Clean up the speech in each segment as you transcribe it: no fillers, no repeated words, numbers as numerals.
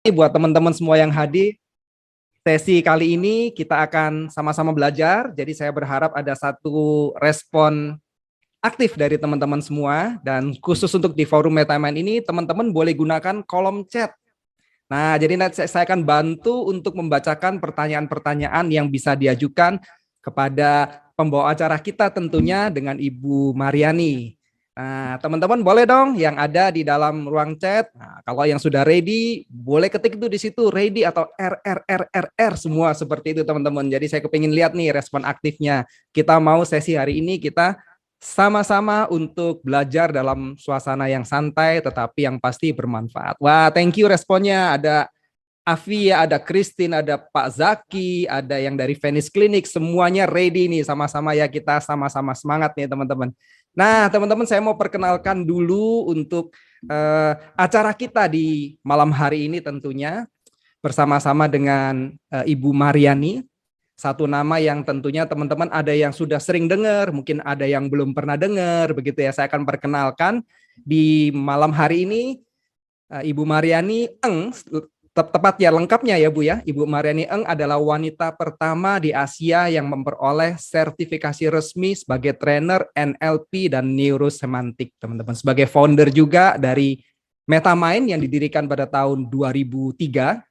Buat teman-teman semua yang hadir, sesi kali ini kita akan sama-sama belajar. Jadi saya berharap ada satu respon aktif dari teman-teman semua. Dan khusus untuk di forum MetaMind ini, teman-teman boleh gunakan kolom chat. Nah, jadi nanti saya akan bantu untuk membacakan pertanyaan-pertanyaan yang bisa diajukan kepada pembawa acara kita tentunya dengan Ibu Mariani. Nah, teman-teman boleh dong yang ada di dalam ruang chat. Nah, kalau yang sudah ready, boleh ketik itu di situ ready atau RRRRR semua seperti itu teman-teman. Jadi saya kepingin lihat nih respon aktifnya. Kita mau sesi hari ini kita sama-sama untuk belajar dalam suasana yang santai tetapi yang pasti bermanfaat. Wah, thank you responnya. Ada Afi, ada Christine, ada Pak Zaki, ada yang dari Venice Clinic, semuanya ready nih sama-sama ya, kita sama-sama semangat nih teman-teman. Nah, teman-teman saya mau perkenalkan dulu untuk acara kita di malam hari ini tentunya bersama-sama dengan Ibu Mariani. Satu nama yang tentunya teman-teman ada yang sudah sering dengar, mungkin ada yang belum pernah dengar, begitu ya. Saya akan perkenalkan di malam hari ini Ibu Mariani Eng, tepat ya lengkapnya ya Bu ya. Ibu Mariani Eng adalah wanita pertama di Asia yang memperoleh sertifikasi resmi sebagai trainer NLP dan neurosemantik, teman-teman. Sebagai founder juga dari MetaMind yang didirikan pada tahun 2003.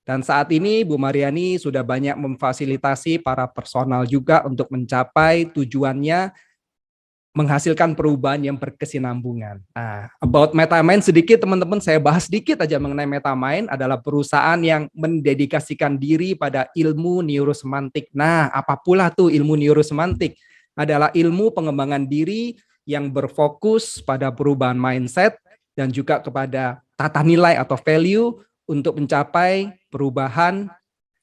Dan saat ini Bu Mariani sudah banyak memfasilitasi para personal juga untuk mencapai tujuannya menghasilkan perubahan yang berkesinambungan. Nah, about MetaMind sedikit teman-teman, saya bahas sedikit aja mengenai MetaMind. Adalah perusahaan yang mendedikasikan diri pada ilmu neurosemantik. Nah, apa pula tuh ilmu neurosemantik? Adalah ilmu pengembangan diri yang berfokus pada perubahan mindset dan juga kepada tata nilai atau value untuk mencapai perubahan,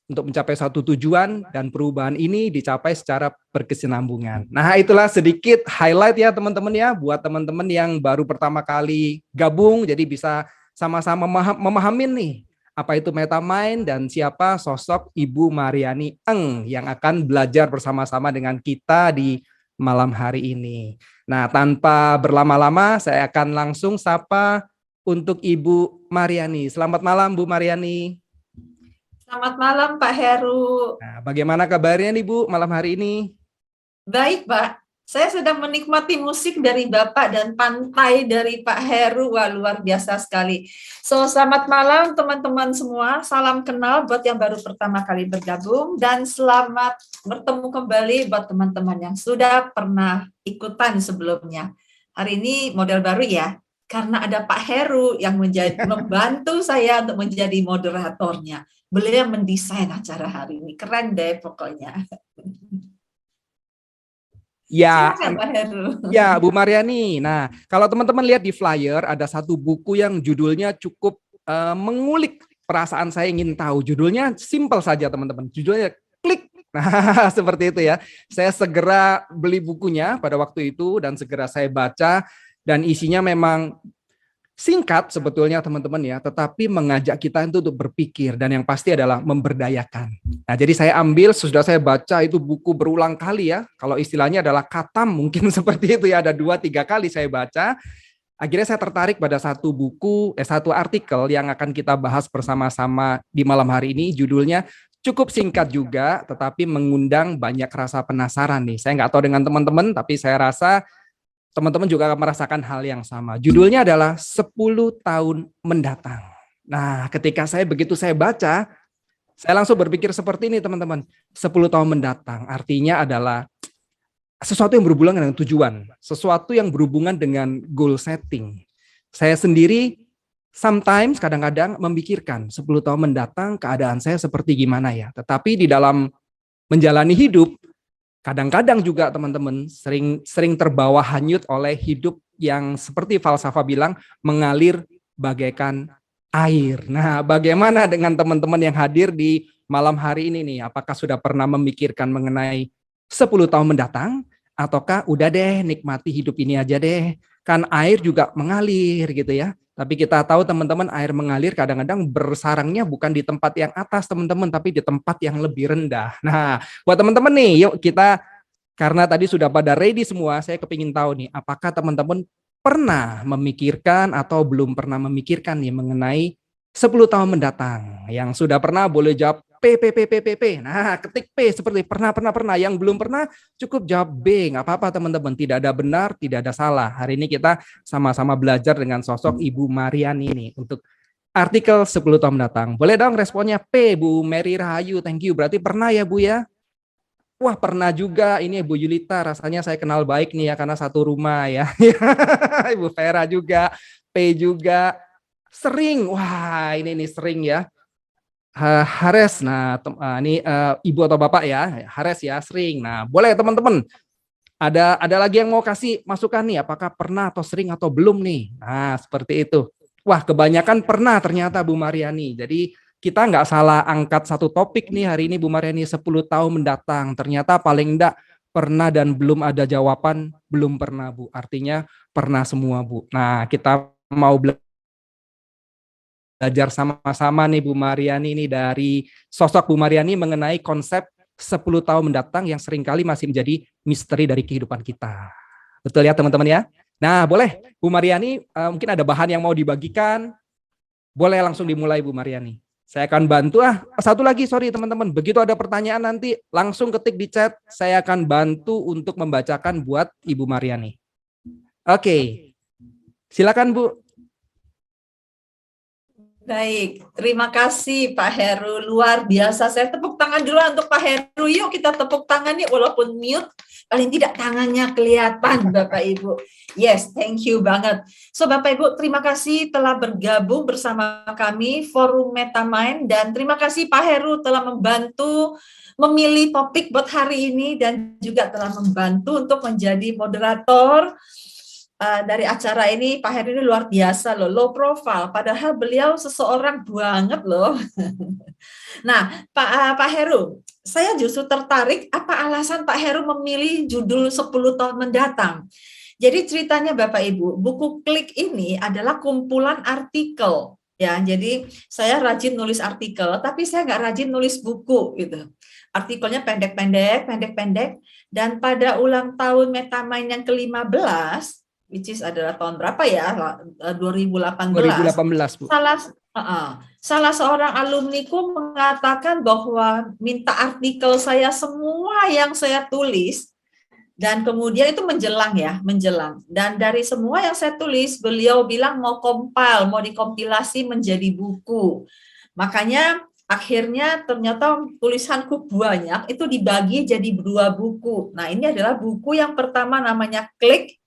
untuk mencapai suatu tujuan, dan perubahan ini dicapai secara berkesinambungan. Nah, itulah sedikit highlight ya teman-teman ya, buat teman-teman yang baru pertama kali gabung, jadi bisa sama-sama memahami nih apa itu MetaMind dan siapa sosok Ibu Mariani Eng yang akan belajar bersama-sama dengan kita di malam hari ini. Nah, tanpa berlama-lama saya akan langsung sapa untuk Ibu Mariani. Selamat malam Bu Mariani. Selamat malam Pak Heru. Nah, bagaimana kabarnya nih Bu malam hari ini? Baik Pak, saya sedang menikmati musik dari Bapak dan pantai dari Pak Heru. Wah, luar biasa sekali. So, selamat malam teman-teman semua. Salam kenal buat yang baru pertama kali bergabung. Dan selamat bertemu kembali buat teman-teman yang sudah pernah ikutan sebelumnya. Hari ini model baru ya, karena ada Pak Heru yang membantu saya untuk menjadi moderatornya. Beliau yang mendesain acara hari ini. Keren deh pokoknya. Ya, Pak Heru. ya Bu Mariani. Nah, kalau teman-teman lihat di flyer ada satu buku yang judulnya cukup mengulik perasaan saya ingin tahu. Judulnya simple saja teman-teman. Judulnya klik. Nah, seperti itu ya. Saya segera beli bukunya pada waktu itu dan segera saya baca dan isinya memang singkat sebetulnya teman-teman ya, tetapi mengajak kita itu untuk berpikir dan yang pasti adalah memberdayakan. Nah, jadi saya ambil, sudah saya baca itu buku berulang kali ya, kalau istilahnya adalah khatam mungkin seperti itu ya, ada 2-3 kali saya baca. Akhirnya saya tertarik pada satu buku, satu artikel yang akan kita bahas bersama-sama di malam hari ini, judulnya cukup singkat juga, tetapi mengundang banyak rasa penasaran nih. Saya nggak tahu dengan teman-teman, tapi saya rasa teman-teman juga akan merasakan hal yang sama. Judulnya adalah 10 tahun mendatang. Nah, ketika begitu saya baca, saya langsung berpikir seperti ini teman-teman. 10 tahun mendatang artinya adalah sesuatu yang berhubungan dengan tujuan, sesuatu yang berhubungan dengan goal setting. Saya sendiri sometimes kadang-kadang memikirkan 10 tahun mendatang keadaan saya seperti gimana ya. Tetapi di dalam menjalani hidup, kadang-kadang juga teman-teman sering terbawa hanyut oleh hidup yang seperti falsafah bilang mengalir bagaikan air. Nah, bagaimana dengan teman-teman yang hadir di malam hari ini nih? Apakah sudah pernah memikirkan mengenai 10 tahun mendatang? Ataukah udah deh nikmati hidup ini aja deh? Kan air juga mengalir gitu ya. Tapi kita tahu teman-teman air mengalir kadang-kadang bersarangnya bukan di tempat yang atas teman-teman, tapi di tempat yang lebih rendah. Nah, buat teman-teman nih, yuk kita, karena tadi sudah pada ready semua, saya kepingin tahu nih, apakah teman-teman pernah memikirkan atau belum pernah memikirkan nih mengenai 10 tahun mendatang. Yang sudah pernah boleh jawab P, P, P, P, P, P. Nah, ketik P seperti pernah, pernah, pernah. Yang belum pernah cukup jawab B. Nggak apa-apa teman-teman, tidak ada benar, tidak ada salah. Hari ini kita sama-sama belajar dengan sosok Ibu Mariani ini untuk artikel 10 tahun mendatang. Boleh dong responnya P, Bu Mary Rahayu. Thank you. Berarti pernah ya Bu ya? Wah, pernah juga. Ini Bu Yulita, rasanya saya kenal baik nih ya karena satu rumah ya. Ibu Vera juga, P juga. Sering. Wah, ini sering ya. Hares. Nah, ini Ibu atau Bapak ya. Hares ya, sering. Nah, boleh teman-teman. Ada lagi yang mau kasih masukan nih, apakah pernah atau sering atau belum nih? Nah, seperti itu. Wah, kebanyakan pernah ternyata Bu Mariani. Jadi kita nggak salah angkat satu topik nih hari ini Bu Mariani, 10 tahun mendatang. Ternyata paling enggak pernah dan belum ada jawaban, belum pernah Bu. Artinya pernah semua Bu. Nah, kita mau belajar sama-sama nih Bu Mariani ini dari sosok Bu Mariani mengenai konsep 10 tahun mendatang yang seringkali masih menjadi misteri dari kehidupan kita. Betul ya teman-teman ya? Nah, boleh Bu Mariani, mungkin ada bahan yang mau dibagikan. Boleh langsung dimulai Bu Mariani. Saya akan bantu. Satu lagi, sorry teman-teman. Begitu ada pertanyaan nanti langsung ketik di chat. Saya akan bantu untuk membacakan buat Ibu Mariani. Oke. Silakan Bu. Baik, terima kasih Pak Heru, luar biasa. Saya tepuk tangan dulu untuk Pak Heru. Yuk kita tepuk tangan nih, walaupun mute, paling tidak tangannya kelihatan Bapak Ibu. Yes, thank you banget. So Bapak Ibu, terima kasih telah bergabung bersama kami Forum Metamind, dan terima kasih Pak Heru telah membantu memilih topik buat hari ini dan juga telah membantu untuk menjadi moderator dari acara ini. Pak Heru ini luar biasa loh, low profile, padahal beliau seseorang banget loh. Nah, Pak Heru, saya justru tertarik apa alasan Pak Heru memilih judul 10 tahun mendatang. Jadi ceritanya Bapak Ibu, buku Klik ini adalah kumpulan artikel. Ya, jadi saya rajin nulis artikel, tapi saya nggak rajin nulis buku gitu. Artikelnya pendek-pendek, pendek-pendek, dan pada ulang tahun Metamind yang ke-15, which is adalah tahun berapa ya? 2018. 2018 Bu. Salah seorang alumniku mengatakan bahwa minta artikel saya semua yang saya tulis, dan kemudian itu menjelang. Dan dari semua yang saya tulis, beliau bilang mau compile, mau dikompilasi menjadi buku. Makanya akhirnya ternyata tulisanku banyak, itu dibagi jadi 2 buku. Nah, ini adalah buku yang pertama namanya Klik,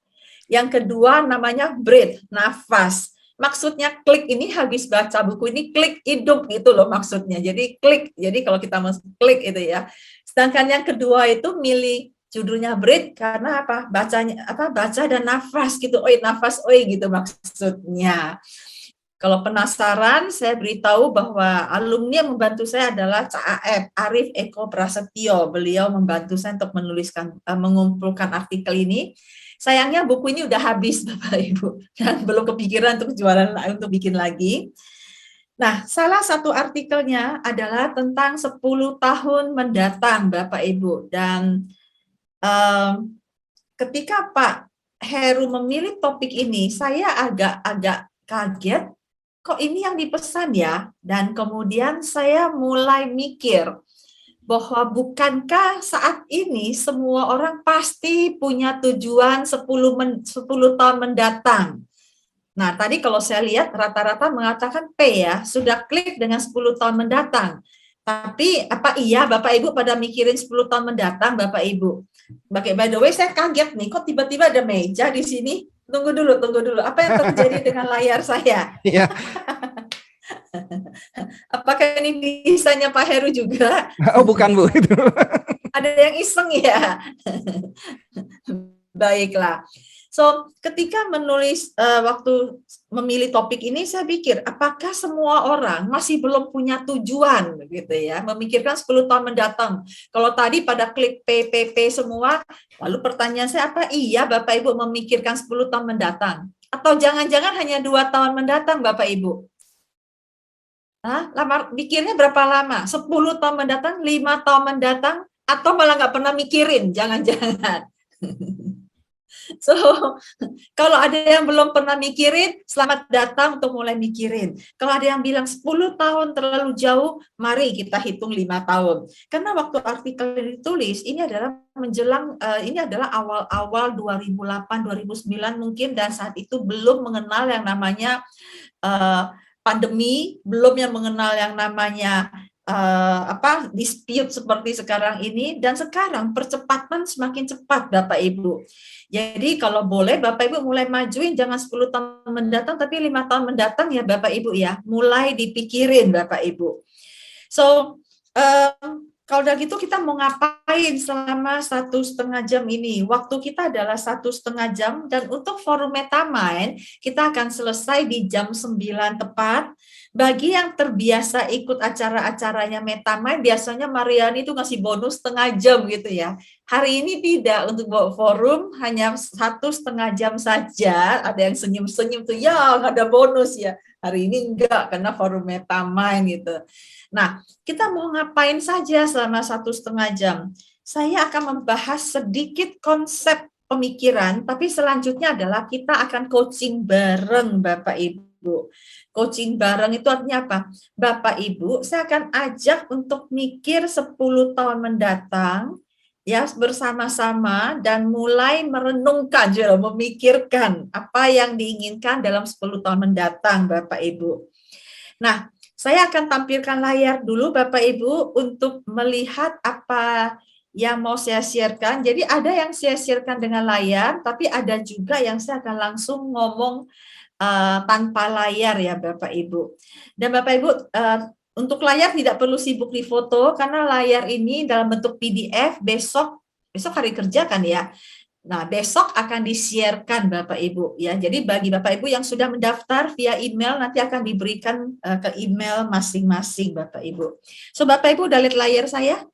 yang kedua namanya breathe, nafas. Maksudnya klik ini habis baca buku ini klik hidup gitu loh maksudnya. Jadi klik. Jadi kalau kita mau klik itu ya. Sedangkan yang kedua itu milih judulnya breathe karena apa? Baca dan nafas gitu. Oi, nafas oi gitu maksudnya. Kalau penasaran, saya beritahu bahwa alumni yang membantu saya adalah CAF, Arif Eko Prasetyo. Beliau membantu saya untuk mengumpulkan artikel ini. Sayangnya buku ini udah habis Bapak Ibu, dan belum kepikiran untuk jualan, untuk bikin lagi. Nah, salah satu artikelnya adalah tentang 10 tahun mendatang Bapak Ibu. Dan ketika Pak Heru memilih topik ini, saya agak kaget, kok ini yang dipesan ya? Dan kemudian saya mulai mikir, bahwa bukankah saat ini semua orang pasti punya tujuan 10 tahun mendatang. Nah, tadi kalau saya lihat rata-rata mengatakan P ya, sudah klik dengan 10 tahun mendatang. Tapi apa iya Bapak Ibu pada mikirin 10 tahun mendatang Bapak Ibu? By the way, saya kaget nih, kok tiba-tiba ada meja di sini? Tunggu dulu. Apa yang terjadi dengan layar saya? Iya. Apakah ini bisanya Pak Heru juga? Oh, bukan Bu. Ada yang iseng ya? Baiklah. So, ketika menulis, waktu memilih topik ini, saya pikir, apakah semua orang masih belum punya tujuan, gitu ya, memikirkan 10 tahun mendatang. Kalau tadi pada klik PPP semua, lalu pertanyaan saya, apa iya Bapak Ibu memikirkan 10 tahun mendatang? Atau jangan-jangan hanya 2 tahun mendatang Bapak Ibu? Mikirnya berapa lama? 10 tahun mendatang, 5 tahun mendatang, atau malah nggak pernah mikirin, jangan-jangan. So, kalau ada yang belum pernah mikirin, selamat datang untuk mulai mikirin. Kalau ada yang bilang 10 tahun terlalu jauh, mari kita hitung 5 tahun. Karena waktu artikel ini ditulis, ini adalah menjelang, ini adalah awal-awal 2008, 2009 mungkin, dan saat itu belum mengenal yang namanya pandemi, belum yang mengenal yang namanya dispute seperti sekarang ini, dan sekarang percepatan semakin cepat Bapak Ibu. Jadi kalau boleh Bapak Ibu mulai majuin, jangan 10 tahun mendatang tapi 5 tahun mendatang ya Bapak Ibu ya, mulai dipikirin Bapak Ibu. So kalau udah gitu kita mau ngapain selama 1,5 jam ini? Waktu kita adalah 1,5 jam, dan untuk forum Metamind kita akan selesai di jam 9 tepat. Bagi yang terbiasa ikut acara-acaranya Metamind, biasanya Mariani itu ngasih bonus 1,5 jam gitu ya. Hari ini tidak, untuk forum hanya 1,5 jam saja. Ada yang senyum-senyum tuh, ya nggak ada bonus ya. Hari ini enggak, karena forum Metamind gitu. Nah, kita mau ngapain saja selama 1,5 jam? Saya akan membahas sedikit konsep pemikiran, tapi selanjutnya adalah kita akan coaching bareng Bapak Ibu. Coaching bareng itu artinya apa? Bapak Ibu, saya akan ajak untuk mikir 10 tahun mendatang, ya, bersama-sama, dan mulai merenungkan, memikirkan apa yang diinginkan dalam 10 tahun mendatang Bapak Ibu. Nah, saya akan tampilkan layar dulu Bapak Ibu untuk melihat apa yang mau saya sharekan. Jadi ada yang saya sharekan dengan layar, tapi ada juga yang saya akan langsung ngomong tanpa layar ya Bapak Ibu. Dan Bapak Ibu, untuk layar tidak perlu sibuk di foto, karena layar ini dalam bentuk PDF, besok hari kerja kan ya. Nah, besok akan di-share-kan Bapak Ibu ya. Jadi bagi Bapak Ibu yang sudah mendaftar via email, nanti akan diberikan ke email masing-masing Bapak Ibu. So Bapak Ibu udah lihat layar saya?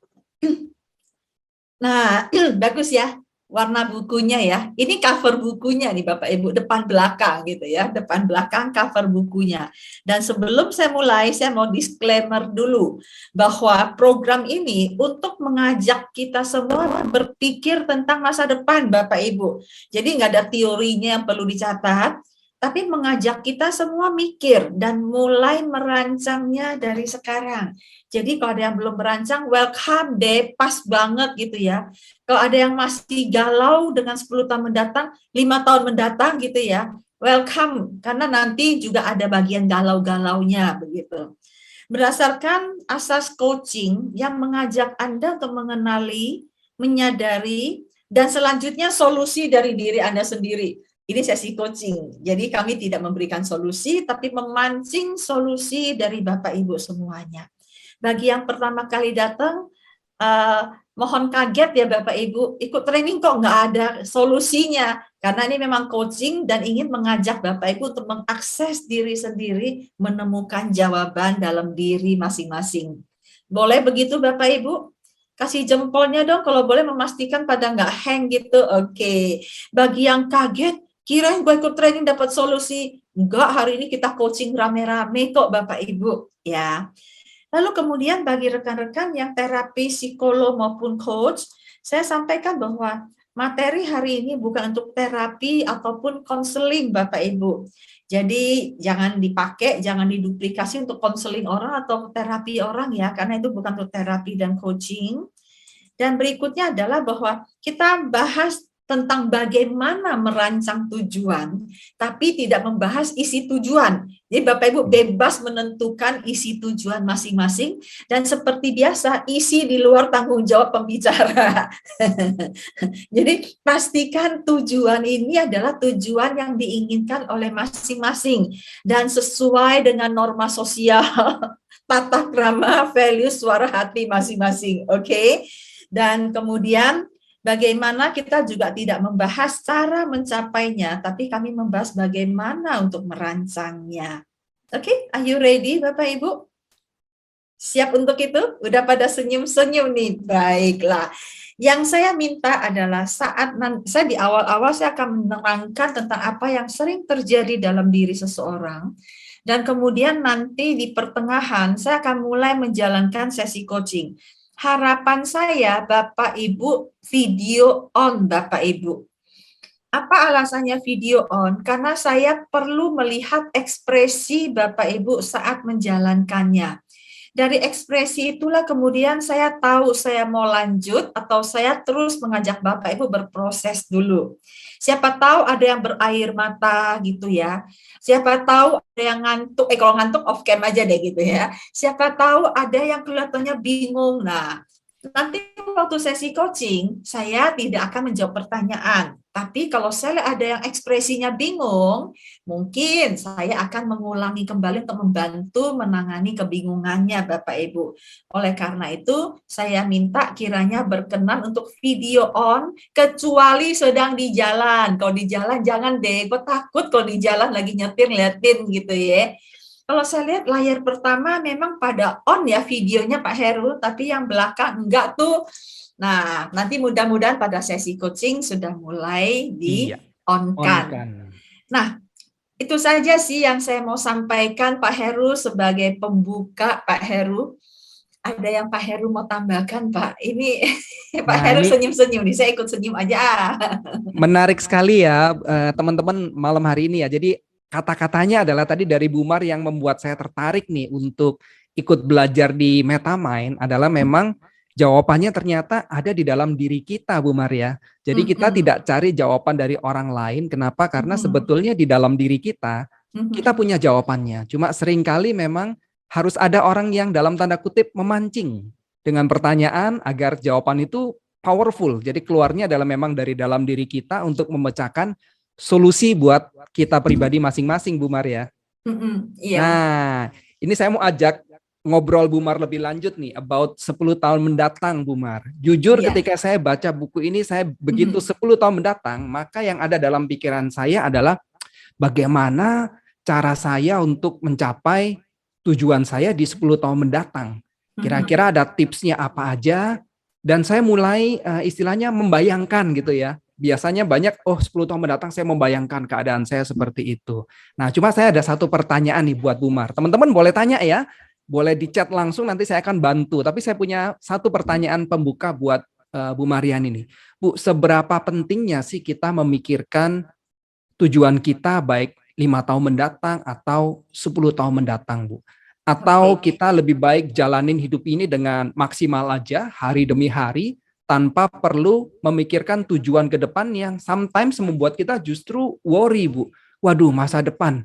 Nah, bagus ya. Warna bukunya ya. Ini cover bukunya nih Bapak Ibu, depan belakang gitu ya. Depan belakang cover bukunya. Dan sebelum saya mulai, saya mau disclaimer dulu bahwa program ini untuk mengajak kita semua berpikir tentang masa depan Bapak Ibu. Jadi nggak ada teorinya yang perlu dicatat, tapi mengajak kita semua mikir dan mulai merancangnya dari sekarang. Jadi kalau ada yang belum merancang, welcome deh, pas banget gitu ya. Kalau ada yang masih galau dengan 10 tahun mendatang, 5 tahun mendatang gitu ya, welcome, karena nanti juga ada bagian galau-galaunya begitu. Berdasarkan asas coaching yang mengajak Anda untuk mengenali, menyadari, dan selanjutnya solusi dari diri Anda sendiri. Ini sesi coaching, jadi kami tidak memberikan solusi, tapi memancing solusi dari Bapak Ibu semuanya. Bagi yang pertama kali datang, mohon kaget ya Bapak Ibu, ikut training kok nggak ada solusinya, karena ini memang coaching dan ingin mengajak Bapak Ibu untuk mengakses diri sendiri, menemukan jawaban dalam diri masing-masing. Boleh begitu Bapak Ibu? Kasih jempolnya dong kalau boleh, memastikan pada nggak hang gitu. Oke. Bagi yang kaget, kirain gue ikut training dapat solusi. Enggak, hari ini kita coaching rame-rame kok Bapak Ibu ya. Lalu kemudian bagi rekan-rekan yang terapi psikolog maupun coach, saya sampaikan bahwa materi hari ini bukan untuk terapi ataupun konseling Bapak Ibu. Jadi jangan dipakai, jangan diduplikasi untuk konseling orang atau terapi orang ya, karena itu bukan untuk terapi dan coaching. Dan berikutnya adalah bahwa kita bahas tentang bagaimana merancang tujuan, tapi tidak membahas isi tujuan. Jadi Bapak Ibu bebas menentukan isi tujuan masing-masing, dan seperti biasa isi di luar tanggung jawab pembicara. Jadi pastikan tujuan ini adalah tujuan yang diinginkan oleh masing-masing dan sesuai dengan norma sosial, tata krama, value, suara hati masing-masing. Oke? Dan kemudian bagaimana kita juga tidak membahas cara mencapainya, tapi kami membahas bagaimana untuk merancangnya. Oke, are you ready Bapak Ibu? Siap untuk itu? Udah pada senyum-senyum nih, baiklah. Yang saya minta adalah saat saya di awal-awal saya akan menerangkan tentang apa yang sering terjadi dalam diri seseorang, dan kemudian nanti di pertengahan saya akan mulai menjalankan sesi coaching. Harapan saya Bapak Ibu video on Bapak Ibu. Apa alasannya video on? Karena saya perlu melihat ekspresi Bapak Ibu saat menjalankannya. Dari ekspresi itulah kemudian saya tahu saya mau lanjut atau saya terus mengajak Bapak Ibu berproses dulu. Siapa tahu ada yang berair mata gitu ya. Siapa tahu ada yang ngantuk, kalau ngantuk off cam aja deh gitu ya. Siapa tahu ada yang kelihatannya bingung. Nah, nanti waktu sesi coaching, saya tidak akan menjawab pertanyaan. Tapi kalau saya ada yang ekspresinya bingung, mungkin saya akan mengulangi kembali untuk membantu menangani kebingungannya Bapak Ibu. Oleh karena itu, saya minta kiranya berkenan untuk video on, kecuali sedang di jalan. Kalau di jalan jangan deh, gue takut kalau di jalan lagi nyetir liatin gitu ya. Kalau saya lihat layar pertama memang pada on ya videonya Pak Heru, tapi yang belakang enggak tuh. Nah, nanti mudah-mudahan pada sesi coaching sudah mulai Iya, di-on-kan. on-kan. Nah, itu saja sih yang saya mau sampaikan Pak Heru sebagai pembuka Pak Heru. Ada yang Pak Heru mau tambahkan Pak? Ini Pak Nah, Heru ini senyum-senyum nih, saya ikut senyum aja. menarik sekali ya teman-teman malam hari ini ya. Jadi kata-katanya adalah tadi dari Bumar yang membuat saya tertarik nih untuk ikut belajar di MetaMind adalah memang jawabannya ternyata ada di dalam diri kita, Bumar ya. Jadi kita tidak cari jawaban dari orang lain. Kenapa? Karena sebetulnya di dalam diri kita punya jawabannya. Cuma seringkali memang harus ada orang yang dalam tanda kutip memancing dengan pertanyaan agar jawaban itu powerful. Jadi keluarnya adalah memang dari dalam diri kita untuk memecahkan solusi buat kita pribadi masing-masing, Bu Mar ya. Iya. Nah, ini saya mau ajak ngobrol Bu Mar lebih lanjut nih about 10 tahun mendatang, Bu Mar. Jujur ketika saya baca buku ini, saya begitu 10 tahun mendatang, maka yang ada dalam pikiran saya adalah bagaimana cara saya untuk mencapai tujuan saya di 10 tahun mendatang. Kira-kira ada tipsnya apa aja? Dan saya mulai istilahnya membayangkan gitu ya. Biasanya banyak, 10 tahun mendatang saya membayangkan keadaan saya seperti itu. Nah, cuma saya ada satu pertanyaan nih buat Bumar. Teman-teman boleh tanya ya, boleh di chat langsung nanti saya akan bantu. Tapi saya punya satu pertanyaan pembuka buat Bu Marian ini. Bu, seberapa pentingnya sih kita memikirkan tujuan kita baik 5 tahun mendatang atau 10 tahun mendatang, Bu? Atau kita lebih baik jalanin hidup ini dengan maksimal aja hari demi hari tanpa perlu memikirkan tujuan ke depan yang sometimes membuat kita justru worry, Bu. Waduh, masa depan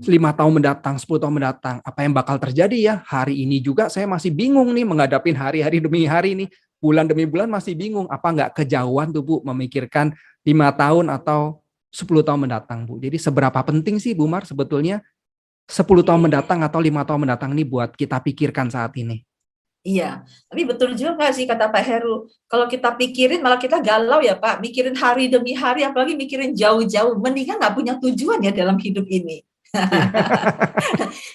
5 tahun mendatang, 10 tahun mendatang, apa yang bakal terjadi ya? Hari ini juga saya masih bingung nih menghadapin hari-hari demi hari nih, bulan demi bulan masih bingung. Apa nggak kejauhan tuh, Bu, memikirkan 5 tahun atau 10 tahun mendatang, Bu. Jadi seberapa penting sih, Bu Mar, sebetulnya 10 tahun mendatang atau 5 tahun mendatang ini buat kita pikirkan saat ini? Iya, tapi betul juga sih kata Pak Heru. Kalau kita pikirin malah kita galau ya Pak, mikirin hari demi hari, apalagi mikirin jauh-jauh. Mendingan nggak punya tujuan ya dalam hidup ini.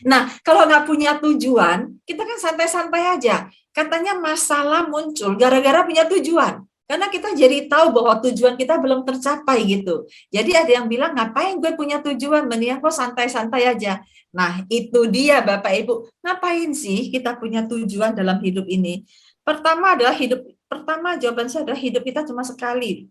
Nah, kalau nggak punya tujuan, kita kan santai-santai aja. Katanya masalah muncul gara-gara punya tujuan. Karena kita jadi tahu bahwa tujuan kita belum tercapai gitu. Jadi ada yang bilang, ngapain gue punya tujuan, mendingan kok santai-santai aja. Nah, itu dia Bapak Ibu. Ngapain sih kita punya tujuan dalam hidup ini? Pertama jawaban saya adalah hidup kita cuma sekali.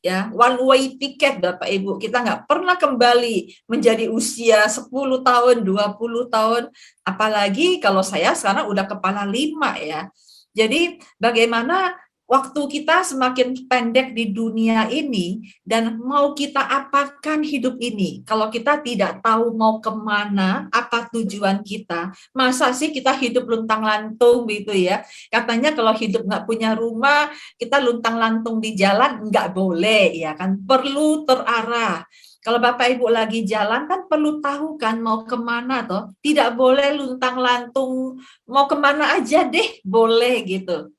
Ya, one way ticket Bapak Ibu. Kita nggak pernah kembali menjadi usia 10 tahun, 20 tahun. Apalagi kalau saya sekarang udah kepala 5 ya. Jadi bagaimana waktu kita semakin pendek di dunia ini dan mau kita apakan hidup ini. Kalau kita tidak tahu mau kemana, apa tujuan kita, masa sih kita hidup luntang-lantung gitu ya. Katanya kalau hidup nggak punya rumah, kita luntang-lantung di jalan, nggak boleh ya kan, perlu terarah. Kalau Bapak Ibu lagi jalan kan perlu tahu kan mau kemana toh, tidak boleh luntang-lantung, mau kemana aja deh boleh gitu.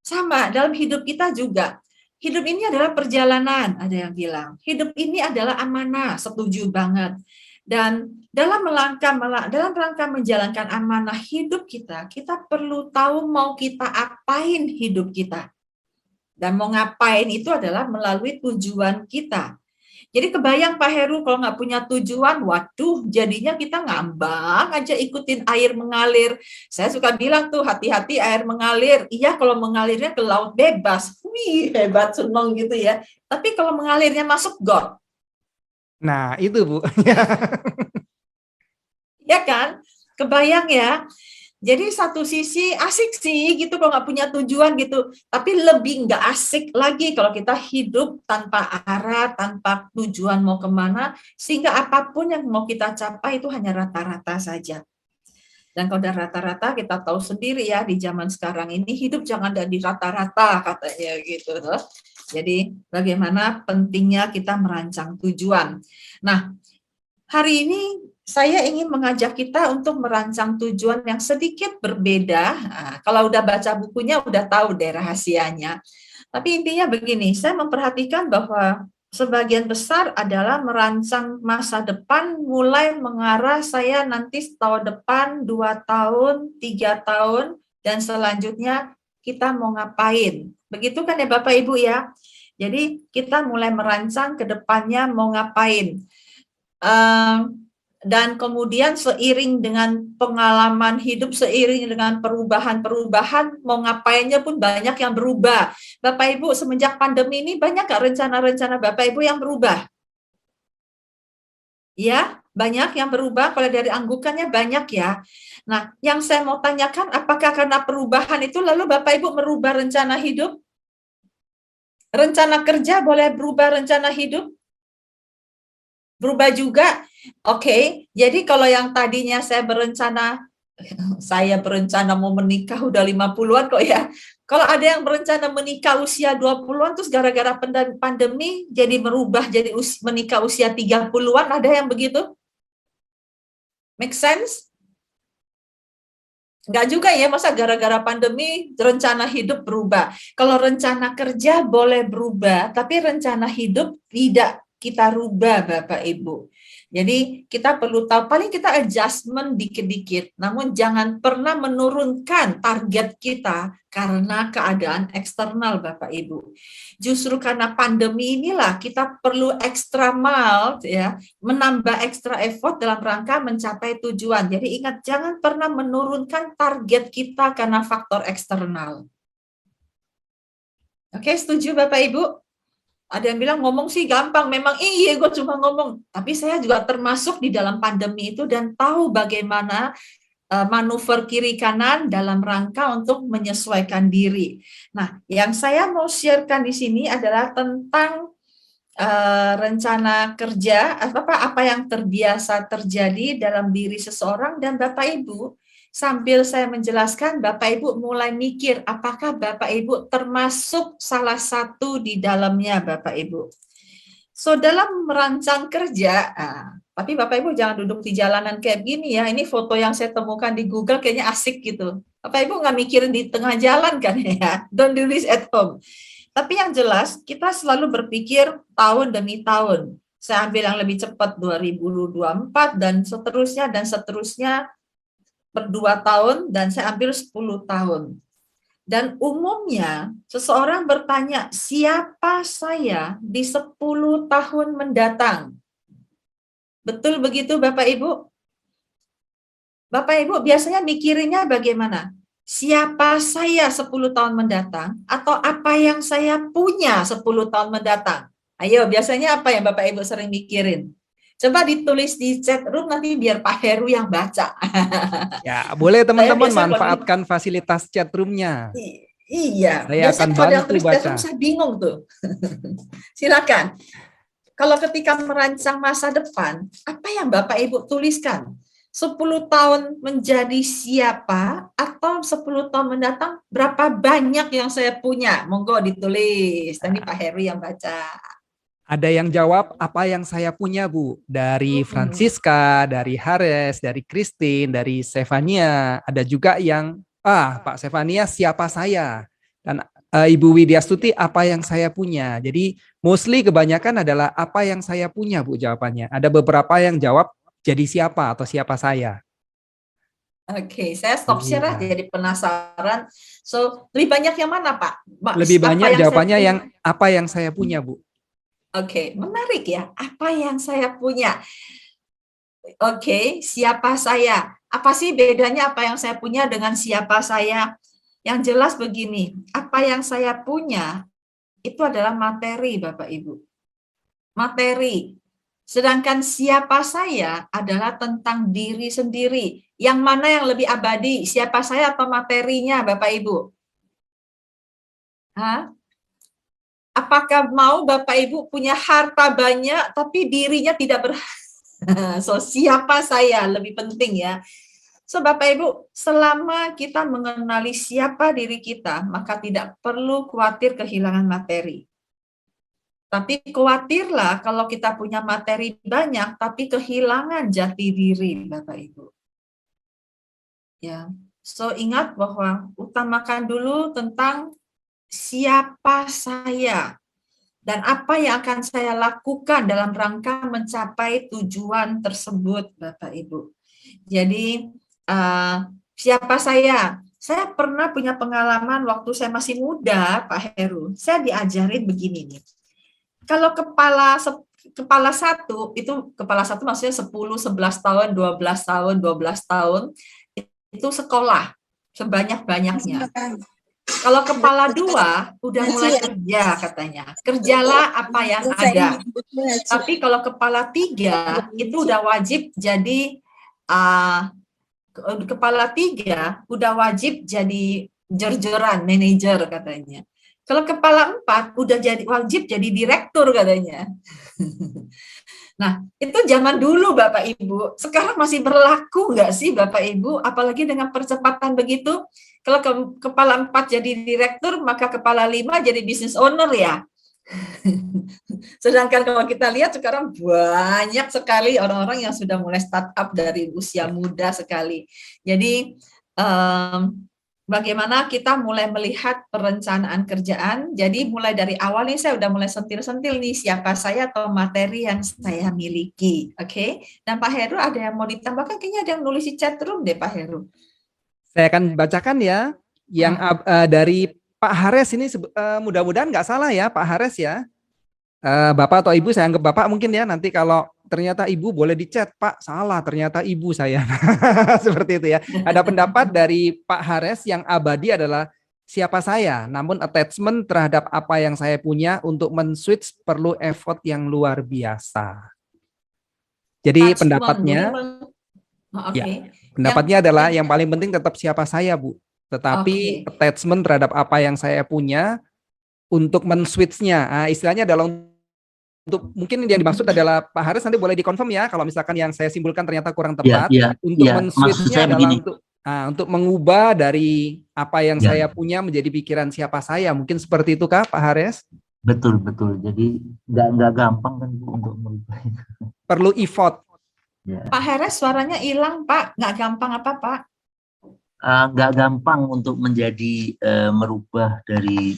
Sama, dalam hidup kita juga. Hidup ini adalah perjalanan, ada yang bilang. Hidup ini adalah amanah, setuju banget. Dan dalam rangka menjalankan amanah hidup kita perlu tahu mau kita apain hidup kita. Dan mau ngapain itu adalah melalui tujuan kita. Jadi kebayang Pak Heru kalau nggak punya tujuan, waduh jadinya kita ngambang aja ikutin air mengalir. Saya suka bilang tuh hati-hati air mengalir. Iya kalau mengalirnya ke laut bebas. Wih hebat seneng gitu ya. Tapi kalau mengalirnya masuk God, Nah, itu Bu. ya kan? Kebayang ya? Jadi satu sisi asik sih gitu kalau nggak punya tujuan gitu, tapi lebih nggak asik lagi kalau kita hidup tanpa arah, tanpa tujuan mau kemana, sehingga apapun yang mau kita capai itu hanya rata-rata saja. Dan kalau udah rata-rata kita tahu sendiri ya di zaman sekarang ini hidup jangan di rata-rata katanya gitu. Jadi bagaimana pentingnya kita merancang tujuan. Nah, hari ini saya ingin mengajak kita untuk merancang tujuan yang sedikit berbeda. Nah, kalau udah baca bukunya udah tahu deh rahasianya. Tapi intinya begini, saya memperhatikan bahwa sebagian besar adalah merancang masa depan mulai mengarah saya nanti tahun depan, 2 tahun, 3 tahun, dan selanjutnya kita mau ngapain. Begitu kan ya Bapak Ibu ya? Jadi kita mulai merancang ke depannya mau ngapain. Dan kemudian seiring dengan pengalaman hidup, seiring dengan perubahan-perubahan, mau ngapainnya pun banyak yang berubah. Bapak Ibu, semenjak pandemi ini banyak nggak rencana-rencana Bapak Ibu yang berubah? Ya, banyak yang berubah, kalau dari anggukannya banyak ya. Nah, yang saya mau tanyakan, apakah karena perubahan itu lalu Bapak Ibu merubah rencana hidup? Rencana kerja boleh berubah rencana hidup? Berubah juga. Oke, jadi kalau yang tadinya saya berencana mau menikah udah 50-an kok ya. Kalau ada yang berencana menikah usia 20-an terus gara-gara pandemi jadi merubah jadi menikah usia 30-an, ada yang begitu? Make sense? Enggak juga ya, masa gara-gara pandemi rencana hidup berubah. Kalau rencana kerja boleh berubah, tapi rencana hidup tidak kita rubah Bapak Ibu. Jadi kita perlu tahu, paling kita adjustment dikit-dikit, namun jangan pernah menurunkan target kita karena keadaan eksternal Bapak Ibu. Justru karena pandemi inilah kita perlu extra mile ya, menambah extra effort dalam rangka mencapai tujuan. Jadi ingat, jangan pernah menurunkan target kita karena faktor eksternal. Oke, setuju Bapak Ibu? Ada yang bilang ngomong sih gampang, memang iya gue cuma ngomong. Tapi saya juga termasuk di dalam pandemi itu dan tahu bagaimana manuver kiri kanan dalam rangka untuk menyesuaikan diri. Nah, yang saya mau sharekan di sini adalah tentang rencana kerja, apa yang terbiasa terjadi dalam diri seseorang, dan Bapak Ibu sambil saya menjelaskan, Bapak Ibu mulai mikir apakah Bapak Ibu termasuk salah satu di dalamnya Bapak Ibu. So dalam merancang kerja, tapi Bapak Ibu jangan duduk di jalanan kayak gini ya. Ini foto yang saya temukan di Google kayaknya asik gitu. Bapak Ibu nggak mikirin di tengah jalan kan ya? Don't do this at home. Tapi yang jelas kita selalu berpikir tahun demi tahun. Saya ambil yang lebih cepat 2024 dan seterusnya per 2 tahun, dan saya ambil 10 tahun. Dan umumnya seseorang bertanya, siapa saya di 10 tahun mendatang? Betul begitu Bapak Ibu? Bapak Ibu biasanya mikirinnya bagaimana? Siapa saya 10 tahun mendatang atau apa yang saya punya 10 tahun mendatang? Ayo, biasanya apa yang Bapak Ibu sering mikirin? Coba ditulis di chat room nanti biar Pak Heru yang baca. Ya, boleh teman-teman manfaatkan fasilitas chat room-nya. Iya, saya akan kalau yang bantu tulis baca. chat room saya bingung tuh. Silakan. Kalau ketika merancang masa depan, apa yang Bapak Ibu tuliskan? 10 tahun menjadi siapa, atau 10 tahun mendatang berapa banyak yang saya punya? Monggo ditulis. Tadi Pak Heru yang baca. Ada yang jawab apa yang saya punya Bu, dari Francisca, dari Hares, dari Christine, dari Stefania. Ada juga yang Pak Stefania siapa saya, dan Ibu Widya Stuti apa yang saya punya. Jadi mostly kebanyakan adalah apa yang saya punya Bu jawabannya. Ada beberapa yang jawab jadi siapa atau siapa saya. Oke, saya stop share jadi penasaran. So, lebih banyak yang mana Pak? Lebih banyak jawabannya yang apa yang saya punya Bu. Oke, menarik ya. Apa yang saya punya? Oke, siapa saya? Apa sih bedanya apa yang saya punya dengan siapa saya? Yang jelas begini, apa yang saya punya itu adalah materi, Bapak Ibu. Materi. Sedangkan siapa saya adalah tentang diri sendiri. Yang mana yang lebih abadi, siapa saya atau materinya, Bapak Ibu? Hah? Apakah mau Bapak Ibu punya harta banyak, tapi dirinya tidak So, siapa saya? Lebih penting ya. So, Bapak Ibu, selama kita mengenali siapa diri kita, maka tidak perlu khawatir kehilangan materi. Tapi khawatirlah kalau kita punya materi banyak, tapi kehilangan jati diri, Bapak Ibu. Ya, so ingat bahwa utamakan dulu tentang siapa saya dan apa yang akan saya lakukan dalam rangka mencapai tujuan tersebut, Bapak Ibu. Jadi siapa saya? Saya pernah punya pengalaman waktu saya masih muda, Pak Heru. Saya diajarin begini nih. Kalau kepala satu, itu kepala satu maksudnya 10, 11 tahun, 12 tahun, 12 tahun, itu sekolah sebanyak-banyaknya. Kalau kepala dua, udah mulai kerja katanya. Kerjalah apa yang ada. Tapi kalau kepala tiga, itu udah wajib jadi, kepala tiga, udah wajib jadi jor-joran, manajer katanya. Kalau kepala 4 udah wajib jadi direktur katanya. Nah, itu zaman dulu Bapak Ibu. Sekarang masih berlaku nggak sih Bapak Ibu? Apalagi dengan percepatan begitu. Kalau kepala 4 jadi direktur, maka kepala 5 jadi business owner ya. Sedangkan kalau kita lihat sekarang banyak sekali orang-orang yang sudah mulai startup dari usia muda sekali. Jadi, bagaimana kita mulai melihat perencanaan kerjaan. Jadi mulai dari awal nih saya udah mulai sentil-sentil nih siapa saya atau materi yang saya miliki. Oke. Dan Pak Heru ada yang mau ditambahkan? Kayaknya ada yang nulis di chat room deh Pak Heru. Saya akan bacakan ya. Yang dari Pak Hares ini mudah-mudahan nggak salah ya Pak Hares ya. Bapak atau Ibu, saya anggap Bapak mungkin ya. Nanti kalau ternyata Ibu boleh di chat, Pak salah ternyata Ibu saya. Seperti itu ya. Ada pendapat dari Pak Hares yang abadi adalah siapa saya, namun attachment terhadap apa yang saya punya untuk men-switch perlu effort yang luar biasa. Jadi pendapatnya, pendapatnya adalah yang paling penting tetap siapa saya Bu. Tetapi attachment terhadap apa yang saya punya untuk men-switch-nya, istilahnya adalah untuk mungkin yang dimaksud adalah Pak Haris nanti boleh dikonfirm ya kalau misalkan yang saya simpulkan ternyata kurang tepat. Untuk men-switch-nya adalah untuk mengubah dari apa yang saya punya menjadi pikiran siapa saya. Mungkin seperti itu kah Pak Haris? Betul. Jadi nggak gampang kan Bu untuk merubah itu. Perlu effort. Ya. Pak Haris suaranya hilang Pak. Nggak gampang apa Pak? Nggak gampang untuk menjadi merubah dari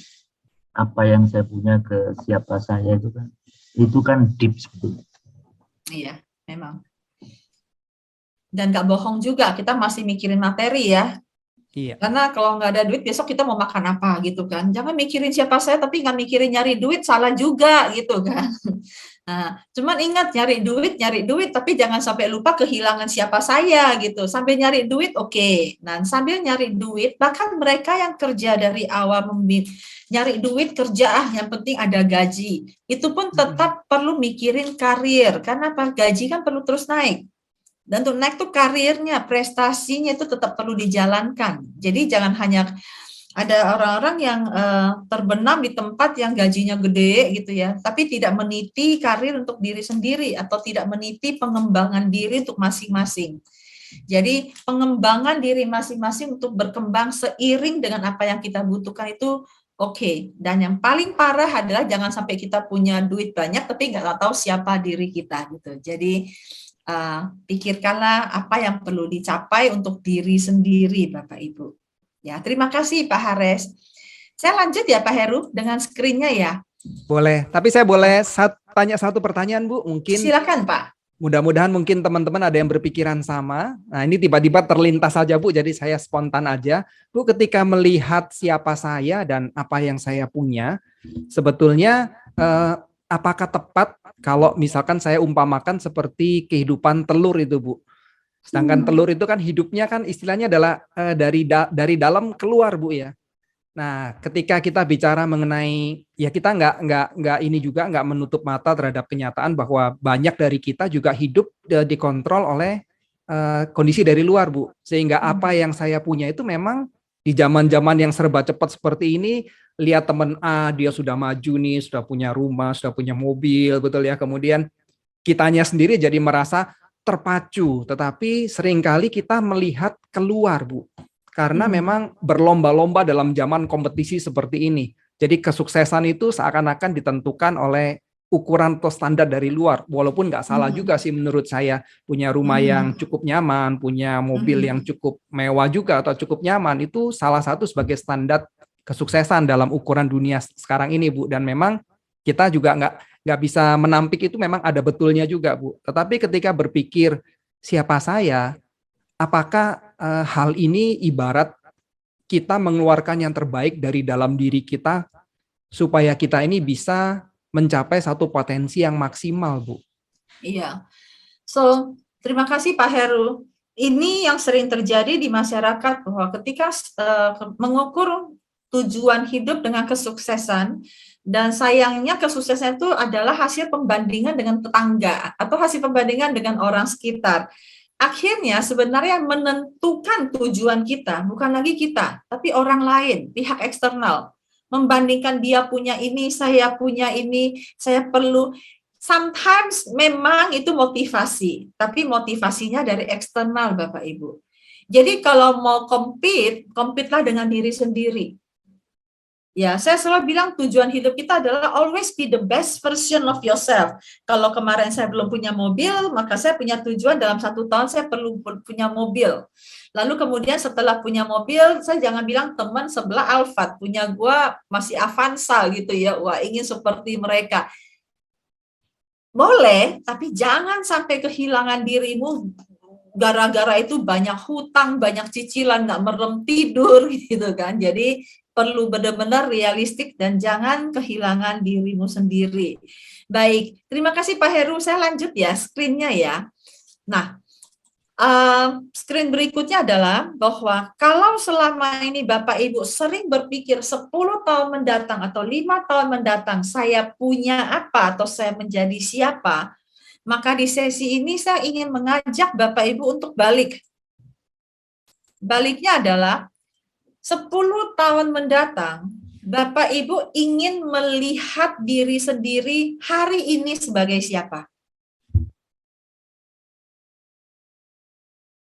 apa yang saya punya ke siapa saya itu kan deep sebetulnya. Iya, memang. Dan nggak bohong juga, kita masih mikirin materi ya. Iya. Karena kalau nggak ada duit, besok kita mau makan apa gitu kan. Jangan mikirin siapa saya, tapi nggak mikirin nyari duit, salah juga gitu kan. Nah, cuman ingat nyari duit, tapi jangan sampai lupa kehilangan siapa saya gitu. Sambil nyari duit, oke. Nah, sambil nyari duit, bahkan mereka yang kerja dari awal nyari duit kerja, yang penting ada gaji. Itu pun tetap perlu mikirin karir, karena apa? Gaji kan perlu terus naik. Dan untuk naik tuh karirnya, prestasinya itu tetap perlu dijalankan. Jadi jangan hanya ada orang-orang yang terbenam di tempat yang gajinya gede gitu ya, tapi tidak meniti karir untuk diri sendiri atau tidak meniti pengembangan diri untuk masing-masing. Jadi pengembangan diri masing-masing untuk berkembang seiring dengan apa yang kita butuhkan itu oke. Dan yang paling parah adalah jangan sampai kita punya duit banyak tapi nggak tahu siapa diri kita gitu. Jadi pikirkanlah apa yang perlu dicapai untuk diri sendiri, Bapak Ibu. Ya, terima kasih Pak Hares. Saya lanjut ya Pak Heru dengan screen-nya ya. Boleh, tapi saya boleh tanya satu pertanyaan Bu, mungkin. Silakan Pak. Mudah-mudahan mungkin teman-teman ada yang berpikiran sama. Nah, ini tiba-tiba terlintas saja Bu, jadi saya spontan aja. Bu, ketika melihat siapa saya dan apa yang saya punya, sebetulnya apakah tepat kalau misalkan saya umpamakan seperti kehidupan telur itu Bu. Sedangkan telur itu kan hidupnya kan istilahnya adalah dari dalam keluar Bu ya. Nah, ketika kita bicara mengenai, ya kita nggak ini juga nggak menutup mata terhadap kenyataan bahwa banyak dari kita juga hidup dikontrol oleh kondisi dari luar, Bu. Sehingga apa yang saya punya itu memang di zaman-zaman yang serba cepat seperti ini, lihat teman A dia sudah maju nih, sudah punya rumah, sudah punya mobil, betul ya. Kemudian kitanya sendiri jadi merasa terpacu, tetapi seringkali kita melihat keluar, Bu. Karena memang berlomba-lomba dalam zaman kompetisi seperti ini. Jadi kesuksesan itu seakan-akan ditentukan oleh ukuran atau standar dari luar. Walaupun nggak salah juga sih menurut saya. Punya rumah yang cukup nyaman, punya mobil yang cukup mewah juga atau cukup nyaman, itu salah satu sebagai standar kesuksesan dalam ukuran dunia sekarang ini, Bu. Dan memang kita juga nggak bisa menampik itu memang ada betulnya juga, Bu. Tetapi ketika berpikir siapa saya, apakah hal ini ibarat kita mengeluarkan yang terbaik dari dalam diri kita supaya kita ini bisa mencapai satu potensi yang maksimal, Bu? Iya. So, terima kasih Pak Heru. Ini yang sering terjadi di masyarakat bahwa ketika mengukur tujuan hidup dengan kesuksesan, dan sayangnya kesuksesan itu adalah hasil pembandingan dengan tetangga atau hasil pembandingan dengan orang sekitar. Akhirnya sebenarnya menentukan tujuan kita bukan lagi kita, tapi orang lain, pihak eksternal. Membandingkan dia punya ini, saya punya ini, saya perlu. Sometimes memang itu motivasi, tapi motivasinya dari eksternal, Bapak Ibu. Jadi kalau mau compete-lah dengan diri sendiri. Ya, saya selalu bilang tujuan hidup kita adalah always be the best version of yourself. Kalau kemarin saya belum punya mobil, maka saya punya tujuan dalam 1 tahun saya perlu punya mobil. Lalu kemudian setelah punya mobil, saya jangan bilang teman sebelah Alphard, punya gua masih Avanza gitu ya, wah ingin seperti mereka. Boleh, tapi jangan sampai kehilangan dirimu gara-gara itu banyak hutang, banyak cicilan, nggak merem tidur gitu kan. Jadi perlu benar-benar realistik dan jangan kehilangan dirimu sendiri. Baik, terima kasih Pak Heru. Saya lanjut ya screen-nya ya. Nah, screen berikutnya adalah bahwa kalau selama ini Bapak Ibu sering berpikir 10 tahun mendatang atau 5 tahun mendatang saya punya apa atau saya menjadi siapa, maka di sesi ini saya ingin mengajak Bapak Ibu untuk balik. Baliknya adalah 10 tahun mendatang, Bapak Ibu ingin melihat diri sendiri hari ini sebagai siapa?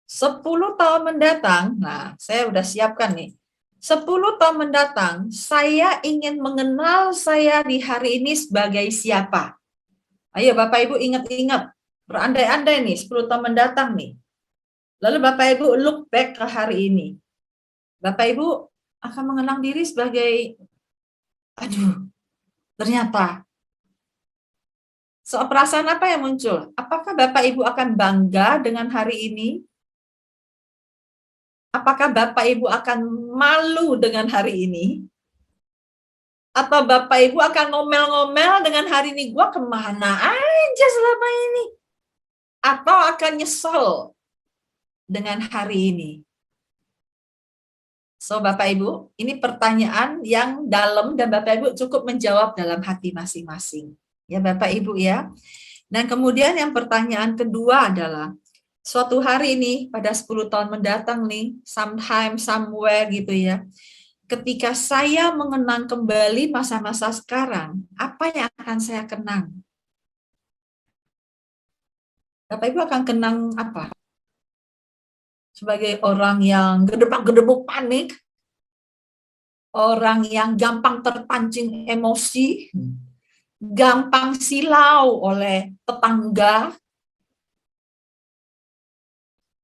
10 tahun mendatang, nah saya udah siapkan nih. 10 tahun mendatang, saya ingin mengenal saya di hari ini sebagai siapa? Ayo Bapak Ibu ingat-ingat, berandai-andai nih 10 tahun mendatang nih. Lalu Bapak Ibu look back ke hari ini. Bapak Ibu akan mengenang diri sebagai, aduh, ternyata. So, perasaan apa yang muncul? Apakah Bapak Ibu akan bangga dengan hari ini? Apakah Bapak Ibu akan malu dengan hari ini? Atau Bapak Ibu akan ngomel-ngomel dengan hari ini, gua kemana aja selama ini? Atau akan nyesel dengan hari ini? So, Bapak Ibu, ini pertanyaan yang dalam dan Bapak Ibu cukup menjawab dalam hati masing-masing. Ya Bapak Ibu ya. Dan kemudian yang pertanyaan kedua adalah, suatu hari ini pada 10 tahun mendatang nih, sometime, somewhere gitu ya, ketika saya mengenang kembali masa-masa sekarang, apa yang akan saya kenang? Bapak Ibu akan kenang apa? Sebagai orang yang gedebak-gedebuk panik, orang yang gampang terpancing emosi, gampang silau oleh tetangga,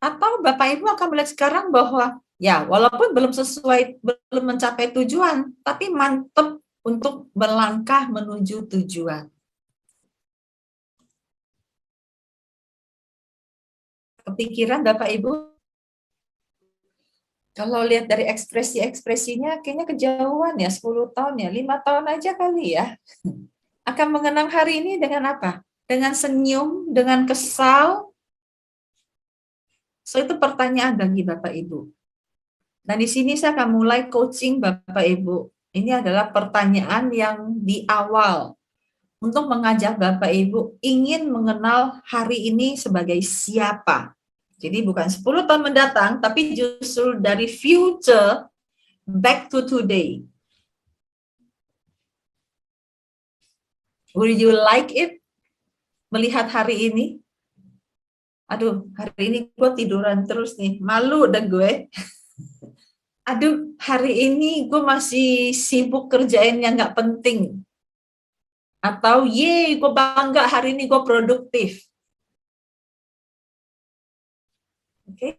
atau Bapak Ibu akan melihat sekarang bahwa ya walaupun belum sesuai, belum mencapai tujuan, tapi mantap untuk melangkah menuju tujuan. Kepikiran Bapak Ibu? Kalau lihat dari ekspresi-ekspresinya kayaknya kejauhan ya, 10 tahun ya, 5 tahun aja kali ya. Akan mengenang hari ini dengan apa? Dengan senyum, dengan kesal. So itu pertanyaan bagi Bapak Ibu. Nah, di sini saya akan mulai coaching Bapak Ibu. Ini adalah pertanyaan yang di awal untuk mengajak Bapak Ibu ingin mengenal hari ini sebagai siapa. Jadi bukan 10 tahun mendatang, tapi justru dari future back to today. Would you like it? Melihat hari ini? Aduh, hari ini gue tiduran terus nih. Malu dah gue. Aduh, hari ini gue masih sibuk kerjain yang gak penting. Atau, ye, gue bangga hari ini gue produktif. Oke.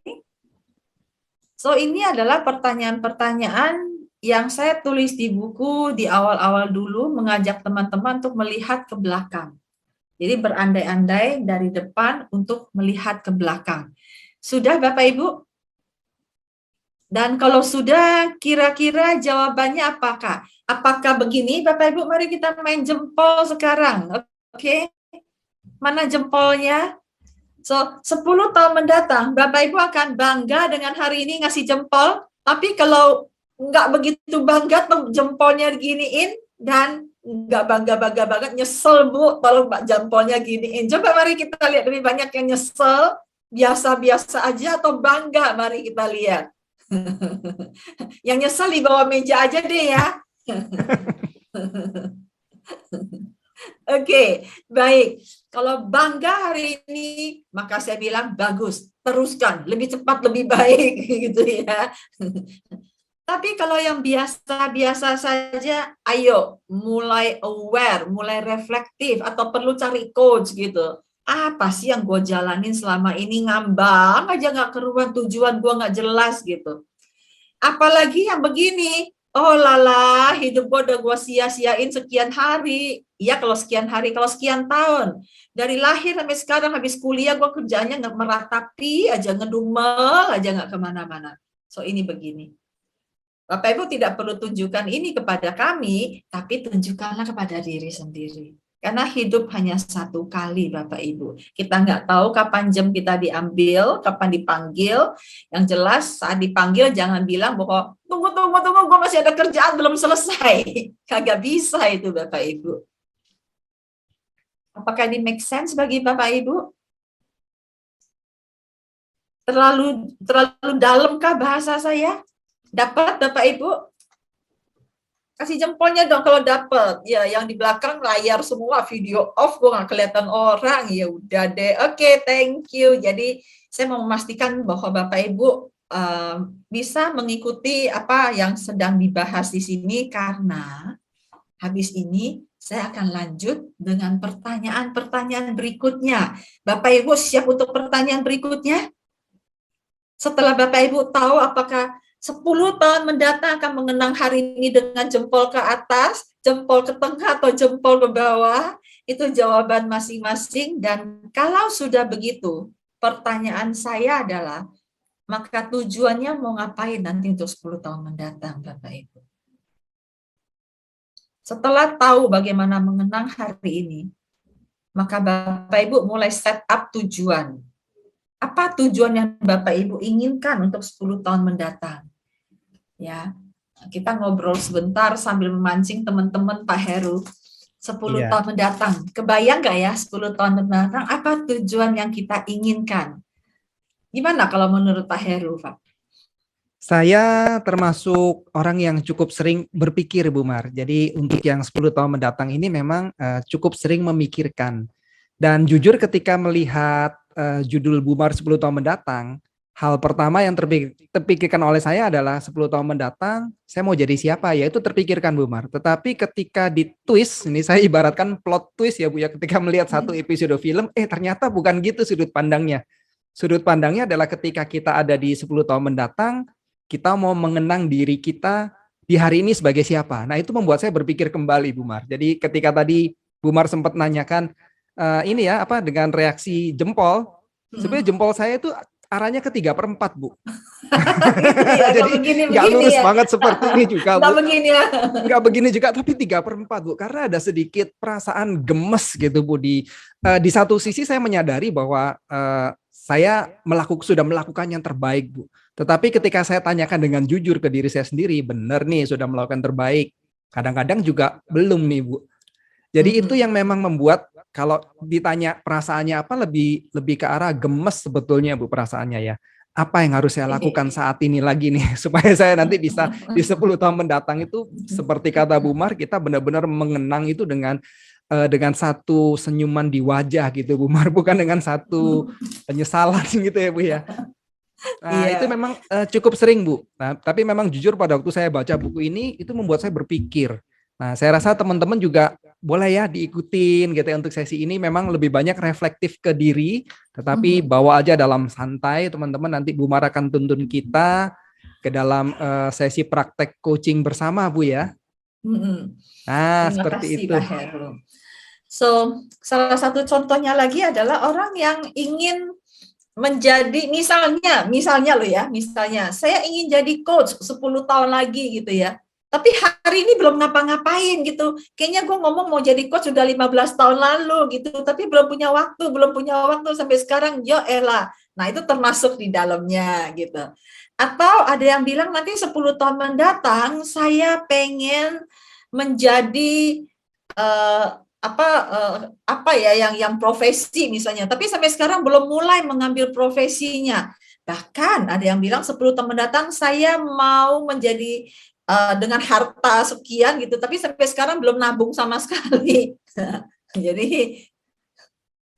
So, ini adalah pertanyaan-pertanyaan yang saya tulis di buku di awal-awal dulu, mengajak teman-teman untuk melihat ke belakang. Jadi berandai-andai dari depan untuk melihat ke belakang. Sudah Bapak Ibu? Dan kalau sudah, kira-kira jawabannya apakah? Apakah begini Bapak Ibu? Mari kita main jempol sekarang. Oke? Mana jempolnya? So, 10 tahun mendatang, Bapak Ibu akan bangga dengan hari ini ngasih jempol. Tapi kalau nggak begitu bangga tuh jempolnya diginiin dan nggak bangga-bangga banget, nyesel Bu, tolong Mbak jempolnya giniin. Coba mari kita lihat lebih banyak yang nyesel, biasa-biasa aja atau bangga, mari kita lihat. Yang nyesel di bawah meja aja deh ya. Oke, baik. Kalau bangga hari ini, maka saya bilang bagus, teruskan, lebih cepat, lebih baik, gitu ya. Tapi kalau yang biasa-biasa saja, ayo mulai aware, mulai reflektif, atau perlu cari coach gitu. Apa sih yang gue jalanin selama ini, ngambang aja nggak keruan, tujuan gue nggak jelas gitu. Apalagi yang begini, oh lala, hidup gue udah gue sia-siain sekian hari. Iya kalau sekian hari, kalau sekian tahun. Dari lahir sampai sekarang, habis kuliah gue kerjaannya nggak meratapi aja, ngedumel aja nggak kemana-mana. So ini begini. Bapak Ibu tidak perlu tunjukkan ini kepada kami, tapi tunjukkanlah kepada diri sendiri. Karena hidup hanya satu kali Bapak Ibu. Kita nggak tahu kapan jam kita diambil, kapan dipanggil. Yang jelas saat dipanggil jangan bilang bahwa tunggu, gue masih ada kerjaan belum selesai. Kagak bisa itu Bapak Ibu. Apakah ini make sense bagi Bapak Ibu? Terlalu dalamkah bahasa saya? Dapat Bapak Ibu? Kasih jempolnya dong kalau dapat. Ya, yang di belakang layar semua video off, gue nggak kelihatan orang. Ya udah deh. Oke, thank you. Jadi saya mau memastikan bahwa Bapak Ibu bisa mengikuti apa yang sedang dibahas di sini, karena habis ini saya akan lanjut dengan pertanyaan-pertanyaan berikutnya. Bapak Ibu siap untuk pertanyaan berikutnya? Setelah Bapak Ibu tahu apakah 10 tahun mendatang akan mengenang hari ini dengan jempol ke atas, jempol ke tengah, atau jempol ke bawah, itu jawaban masing-masing. Dan kalau sudah begitu, pertanyaan saya adalah, maka tujuannya mau ngapain nanti untuk 10 tahun mendatang, Bapak Ibu? Setelah tahu bagaimana mengenang hari ini, maka Bapak Ibu mulai set up tujuan. Apa tujuan yang Bapak Ibu inginkan untuk 10 tahun mendatang? Ya, kita ngobrol sebentar sambil memancing teman-teman Pak Heru. 10 tahun mendatang, kebayang nggak ya 10 tahun mendatang apa tujuan yang kita inginkan? Gimana kalau menurut Pak Heru, Pak? Saya termasuk orang yang cukup sering berpikir, Bu Mar. Jadi untuk yang 10 tahun mendatang ini memang cukup sering memikirkan. Dan jujur ketika melihat judul Bu Mar 10 tahun mendatang, hal pertama yang terpikirkan oleh saya adalah 10 tahun mendatang, saya mau jadi siapa? Ya itu terpikirkan Bu Mar. Tetapi ketika di twist, ini saya ibaratkan plot twist ya Bu ya, ketika melihat satu episode film, ternyata bukan gitu sudut pandangnya. Sudut pandangnya adalah ketika kita ada di 10 tahun mendatang, kita mau mengenang diri kita di hari ini sebagai siapa. Nah itu membuat saya berpikir kembali Bu Mar. Jadi ketika tadi Bu Mar sempat nanyakan, ini ya apa dengan reaksi jempol, sebenarnya jempol saya itu arahnya ke 3/4 Bu. Ya, jadi nggak lurus ya. Banget seperti ini juga Bu. Begini ya. Nggak begini juga, tapi 3/4 Bu, karena ada sedikit perasaan gemes gitu Bu. Di satu sisi saya menyadari bahwa saya sudah melakukan yang terbaik, Bu. Tetapi ketika saya tanyakan dengan jujur ke diri saya sendiri, benar nih sudah melakukan terbaik. Kadang-kadang juga belum nih, Bu. Jadi itu yang memang membuat kalau ditanya perasaannya apa, lebih lebih ke arah gemes sebetulnya, Bu, perasaannya ya. Apa yang harus saya lakukan saat ini lagi nih supaya saya nanti bisa di 10 tahun mendatang itu seperti kata Bu Mar, kita benar-benar mengenang itu dengan satu senyuman di wajah gitu, Bu Mar, bukan dengan satu penyesalan gitu ya, Bu ya. Nah, itu memang cukup sering, Bu. Nah, tapi memang jujur pada waktu saya baca buku ini itu membuat saya berpikir. Nah, saya rasa teman-teman juga boleh ya diikutin gitu ya, untuk sesi ini memang lebih banyak reflektif ke diri, tetapi bawa aja dalam santai, teman-teman. Nanti Bu Mar akan tuntun kita ke dalam sesi praktek coaching bersama, Bu ya. Nah, Terima seperti kasih, itu. Pak Heru. So, salah satu contohnya lagi adalah orang yang ingin menjadi, misalnya loh ya, misalnya saya ingin jadi coach 10 tahun lagi gitu ya. Tapi hari ini belum ngapa-ngapain gitu. Kayaknya gue ngomong mau jadi coach sudah 15 tahun lalu gitu, tapi belum punya waktu sampai sekarang, yo elah. Nah, itu termasuk di dalamnya gitu. Atau ada yang bilang nanti 10 tahun mendatang saya pengen menjadi apa ya yang profesi misalnya, tapi sampai sekarang belum mulai mengambil profesinya. Bahkan ada yang bilang 10 tahun mendatang saya mau menjadi dengan harta sekian gitu, tapi sampai sekarang belum nabung sama sekali. Jadi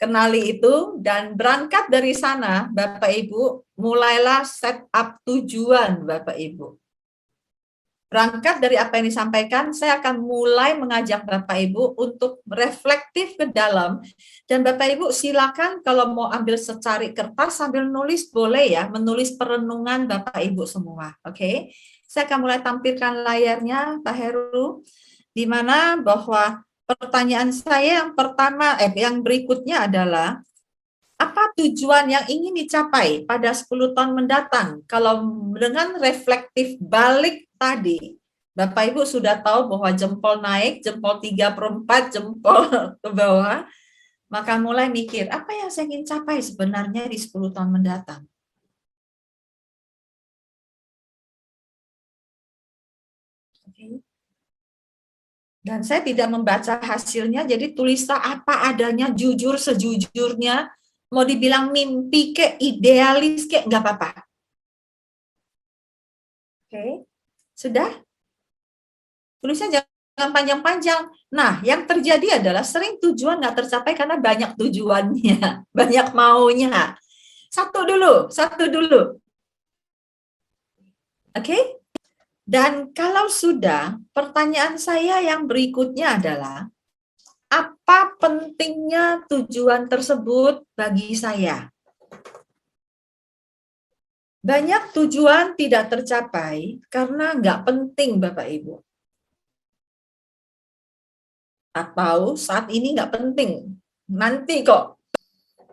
kenali itu dan berangkat dari sana, Bapak Ibu, mulailah set up tujuan, Bapak Ibu. Berangkat dari apa yang disampaikan, saya akan mulai mengajak Bapak Ibu untuk reflektif ke dalam. Dan Bapak Ibu silakan kalau mau ambil secari kertas sambil nulis boleh ya, menulis perenungan Bapak Ibu semua. Oke, saya akan mulai tampilkan layarnya Pak Heru, di mana bahwa pertanyaan saya yang pertama, yang berikutnya adalah, apa tujuan yang ingin dicapai pada 10 tahun mendatang? Kalau dengan reflektif balik tadi, Bapak Ibu sudah tahu bahwa jempol naik, jempol 3/4, jempol ke bawah, maka mulai mikir, apa yang saya ingin capai sebenarnya di 10 tahun mendatang? Oke. Dan saya tidak membaca hasilnya, jadi tulislah apa adanya, jujur sejujurnya, mau dibilang mimpi kek, idealis kek, nggak apa-apa. Oke, sudah? Tulisnya jangan panjang-panjang. Nah, yang terjadi adalah sering tujuan nggak tercapai karena banyak tujuannya, banyak maunya. Satu dulu. Oke? Dan kalau sudah, pertanyaan saya yang berikutnya adalah, apa pentingnya tujuan tersebut bagi saya? Banyak tujuan tidak tercapai karena nggak penting, Bapak Ibu. Atau saat ini nggak penting. Nanti kok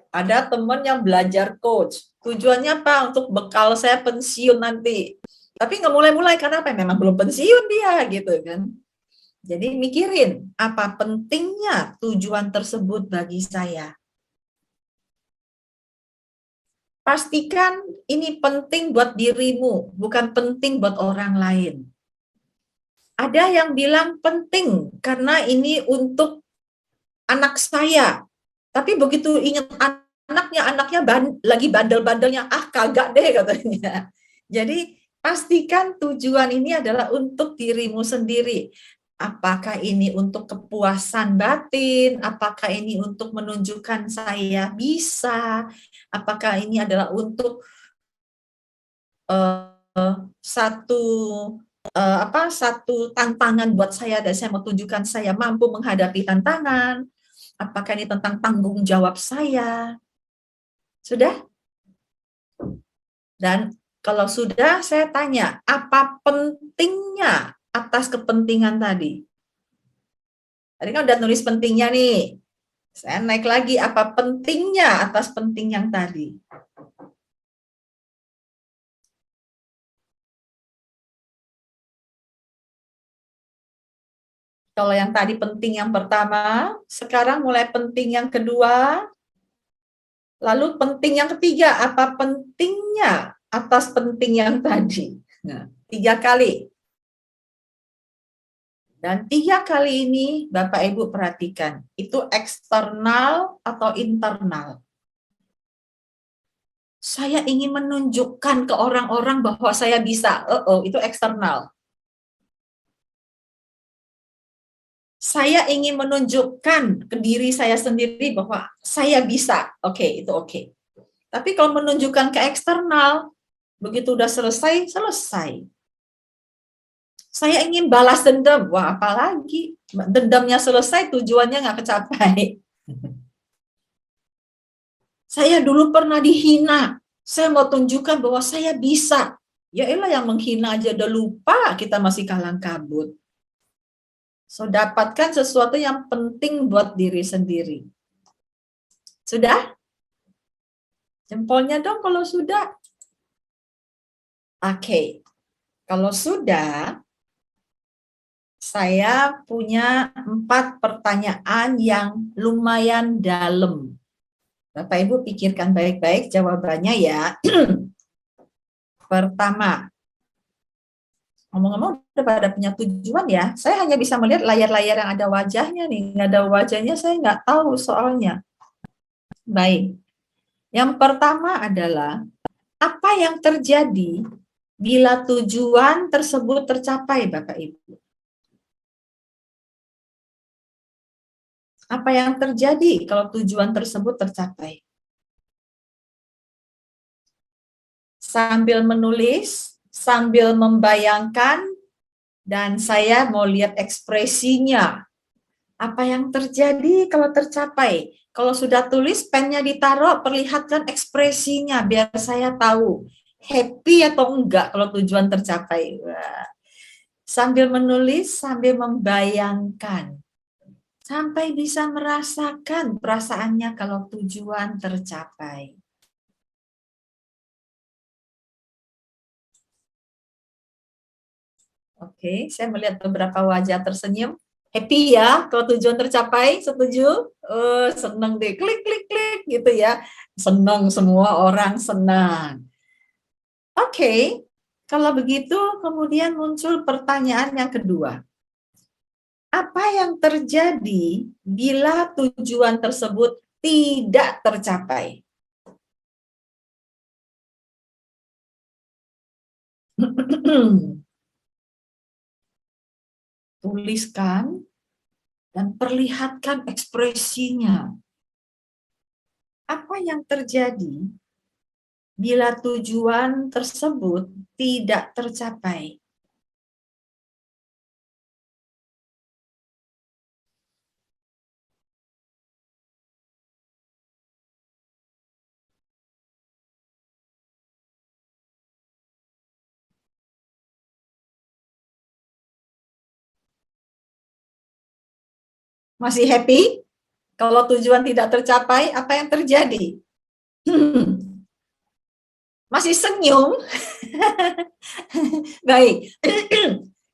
ada teman yang belajar coach. Tujuannya apa? Untuk bekal saya pensiun nanti. Tapi nggak mulai-mulai karena apa? Memang belum pensiun dia gitu kan. Jadi mikirin apa pentingnya tujuan tersebut bagi saya. Pastikan ini penting buat dirimu, bukan penting buat orang lain. Ada yang bilang penting karena ini untuk anak saya. Tapi begitu ingat anaknya lagi bandel-bandelnya, kagak deh katanya. Jadi pastikan tujuan ini adalah untuk dirimu sendiri. Apakah ini untuk kepuasan batin? Apakah ini untuk menunjukkan saya bisa? Apakah ini adalah untuk satu tantangan buat saya dan saya mau tunjukkan saya mampu menghadapi tantangan? Apakah ini tentang tanggung jawab saya? Sudah? Dan kalau sudah, saya tanya, apa pentingnya atas kepentingan tadi? Tadi kan udah nulis pentingnya nih. Saya naik lagi, apa pentingnya atas penting yang tadi? Kalau yang tadi penting yang pertama, sekarang mulai penting yang kedua. Lalu penting yang ketiga, apa pentingnya atas penting yang tadi? Nah, 3 kali. Dan 3 kali ini Bapak Ibu perhatikan, itu eksternal atau internal. Saya ingin menunjukkan ke orang-orang bahwa saya bisa. Itu eksternal. Saya ingin menunjukkan ke diri saya sendiri bahwa saya bisa. Oke, itu oke. Tapi kalau menunjukkan ke eksternal, begitu udah selesai, selesai. Saya ingin balas dendam. Wah, apalagi dendamnya selesai, tujuannya nggak kecapai. Saya dulu pernah dihina. Saya mau tunjukkan bahwa saya bisa. Ya elah, yang menghina aja udah lupa, kita masih kalang kabut. So, dapatkan sesuatu yang penting buat diri sendiri. Sudah? Jempolnya dong kalau sudah. Oke. Kalau sudah, saya punya 4 pertanyaan yang lumayan dalam. Bapak Ibu pikirkan baik-baik jawabannya ya. Pertama, ngomong-ngomong udah pada punya tujuan ya. Saya hanya bisa melihat layar-layar yang ada wajahnya nih. Nggak ada wajahnya saya nggak tahu soalnya. Baik. Yang pertama adalah, apa yang terjadi bila tujuan tersebut tercapai, Bapak Ibu? Apa yang terjadi kalau tujuan tersebut tercapai? Sambil menulis, sambil membayangkan, dan saya mau lihat ekspresinya. Apa yang terjadi kalau tercapai? Kalau sudah tulis, pennya ditaruh, perlihatkan ekspresinya biar saya tahu happy atau enggak kalau tujuan tercapai. Wah. Sambil menulis, sambil membayangkan. Sampai bisa merasakan perasaannya kalau tujuan tercapai. Oke, saya melihat beberapa wajah tersenyum. Happy ya kalau tujuan tercapai, setuju? Seneng deh, klik, klik, klik gitu ya. Senang, semua orang senang. Oke, kalau begitu kemudian muncul pertanyaan yang kedua. Apa yang terjadi bila tujuan tersebut tidak tercapai? Tuliskan dan perlihatkan ekspresinya. Apa yang terjadi bila tujuan tersebut tidak tercapai? Masih happy? Kalau tujuan tidak tercapai, apa yang terjadi? Masih senyum? Baik.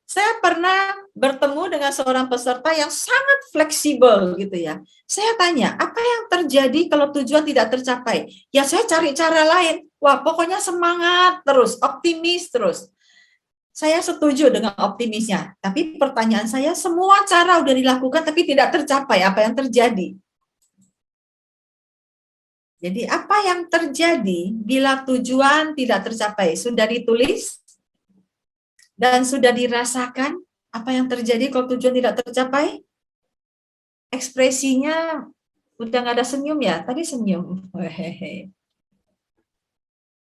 Saya pernah bertemu dengan seorang peserta yang sangat fleksibel gitu ya. Saya tanya, apa yang terjadi kalau tujuan tidak tercapai? Ya saya cari cara lain. Wah, pokoknya semangat terus, optimis terus. Saya setuju dengan optimisnya. Tapi pertanyaan saya, semua cara udah dilakukan tapi tidak tercapai. Apa yang terjadi? Jadi apa yang terjadi bila tujuan tidak tercapai? Sudah ditulis dan sudah dirasakan apa yang terjadi kalau tujuan tidak tercapai? Ekspresinya udah nggak ada senyum ya? Tadi senyum. Hehehe.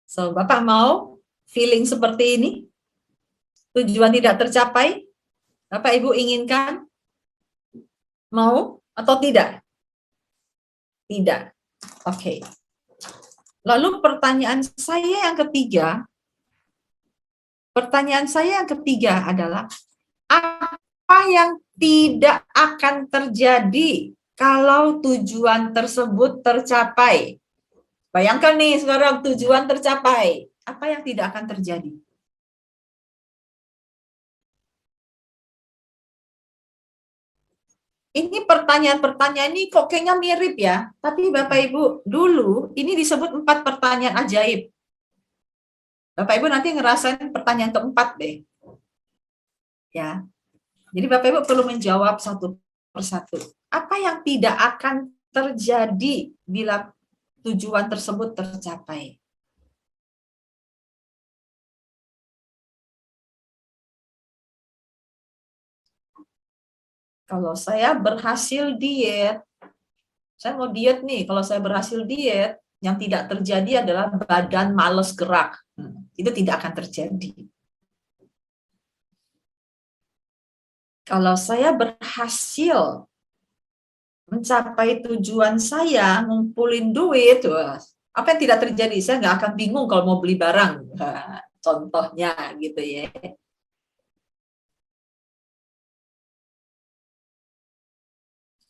So, Bapak mau feeling seperti ini? Tujuan tidak tercapai? Bapak Ibu inginkan? Mau atau tidak? Tidak. Oke. Lalu pertanyaan saya yang ketiga adalah, apa yang tidak akan terjadi kalau tujuan tersebut tercapai? Bayangkan nih sekarang tujuan tercapai. Apa yang tidak akan terjadi? Ini pertanyaan-pertanyaan ini kok kayaknya mirip ya. Tapi Bapak Ibu, dulu ini disebut 4 pertanyaan ajaib. Bapak Ibu nanti ngerasain pertanyaan keempat deh. Ya. Jadi Bapak Ibu perlu menjawab satu persatu. Apa yang tidak akan terjadi bila tujuan tersebut tercapai? Kalau saya berhasil diet, saya mau diet nih, kalau saya berhasil diet, yang tidak terjadi adalah badan males gerak. Itu tidak akan terjadi. Kalau saya berhasil mencapai tujuan saya, ngumpulin duit, apa yang tidak terjadi? Saya nggak akan bingung kalau mau beli barang. Contohnya gitu ya.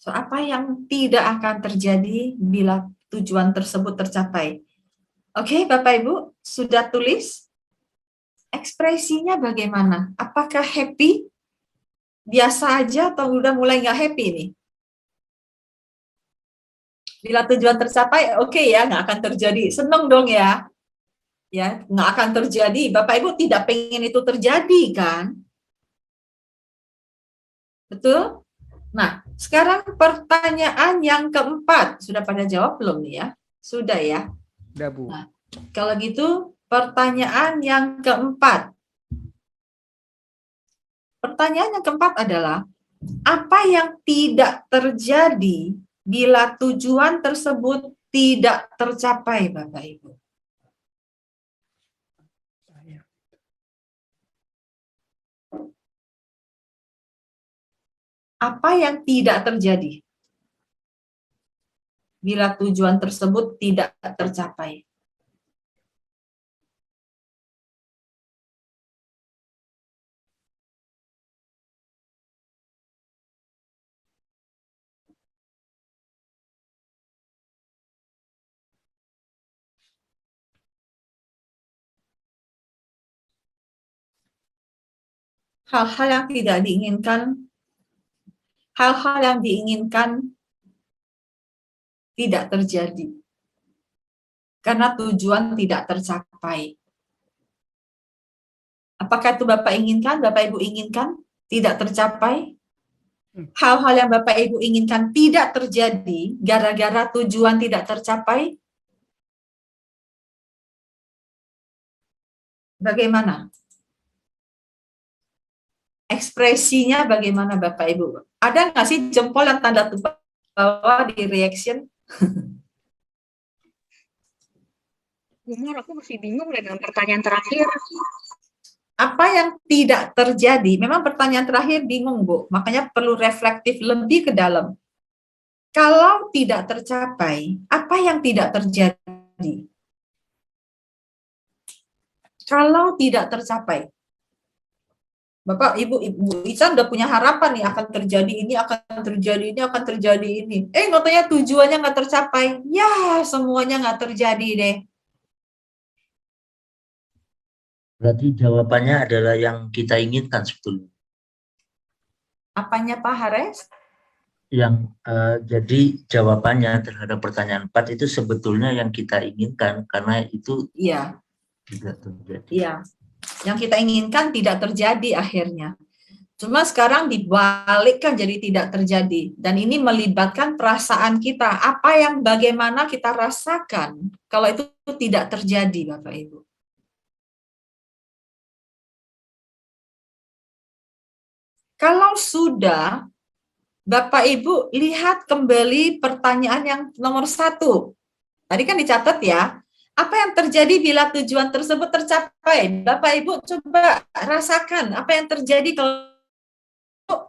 So, apa yang tidak akan terjadi bila tujuan tersebut tercapai? Oke, Bapak Ibu, sudah tulis? Ekspresinya bagaimana? Apakah happy? Biasa aja atau udah mulai nggak happy nih? Bila tujuan tercapai, oke ya, nggak akan terjadi. Seneng dong ya. Ya, nggak akan terjadi. Bapak Ibu tidak pengen itu terjadi kan? Betul? Nah, sekarang pertanyaan yang keempat. Sudah pada jawab belum nih ya? Sudah ya? Udah, Bu. Nah, kalau gitu, pertanyaan yang keempat. Pertanyaan yang keempat adalah, apa yang tidak terjadi bila tujuan tersebut tidak tercapai, Bapak Ibu? Apa yang tidak terjadi bila tujuan tersebut tidak tercapai? Hal-hal yang tidak diinginkan, hal-hal yang diinginkan tidak terjadi karena tujuan tidak tercapai. Apakah itu Bapak inginkan, Bapak Ibu inginkan, tidak tercapai? Hal-hal yang Bapak Ibu inginkan tidak terjadi gara-gara tujuan tidak tercapai? Bagaimana? Ekspresinya bagaimana Bapak Ibu? Ada nggak sih jempol yang tanda bawah di reaction? Umar, aku masih bingung dengan pertanyaan terakhir. Apa yang tidak terjadi? Memang pertanyaan terakhir bingung, Bu. Makanya perlu reflektif lebih ke dalam. Kalau tidak tercapai, apa yang tidak terjadi? Kalau tidak tercapai, Bapak, Ibu, Ibu Ican udah punya harapan nih akan terjadi ini, akan terjadi ini, akan terjadi ini. Katanya tujuannya nggak tercapai. Ya, semuanya nggak terjadi deh. Berarti jawabannya adalah yang kita inginkan sebetulnya. Apanya Pak Hares? Yang jadi jawabannya terhadap pertanyaan 4 itu sebetulnya yang kita inginkan karena itu Iya. tidak terjadi. Iya. Yang kita inginkan tidak terjadi akhirnya. Cuma sekarang dibalikkan jadi tidak terjadi. Dan ini melibatkan perasaan kita. Apa yang bagaimana kita rasakan kalau itu tidak terjadi, Bapak Ibu. Kalau sudah, Bapak Ibu lihat kembali pertanyaan yang nomor 1. Tadi kan dicatat ya. Apa yang terjadi bila tujuan tersebut tercapai? Bapak Ibu coba rasakan apa yang terjadi kalau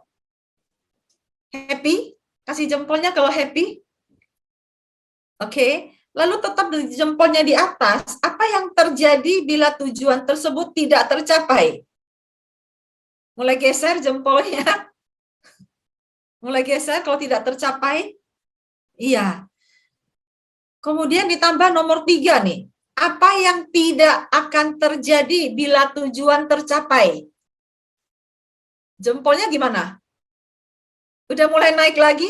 happy. Kasih jempolnya kalau happy. Oke. Lalu tetap jempolnya di atas. Apa yang terjadi bila tujuan tersebut tidak tercapai? Mulai geser jempolnya. Mulai geser kalau tidak tercapai. Iya. Kemudian ditambah nomor 3 nih. Apa yang tidak akan terjadi bila tujuan tercapai? Jempolnya gimana? Udah mulai naik lagi?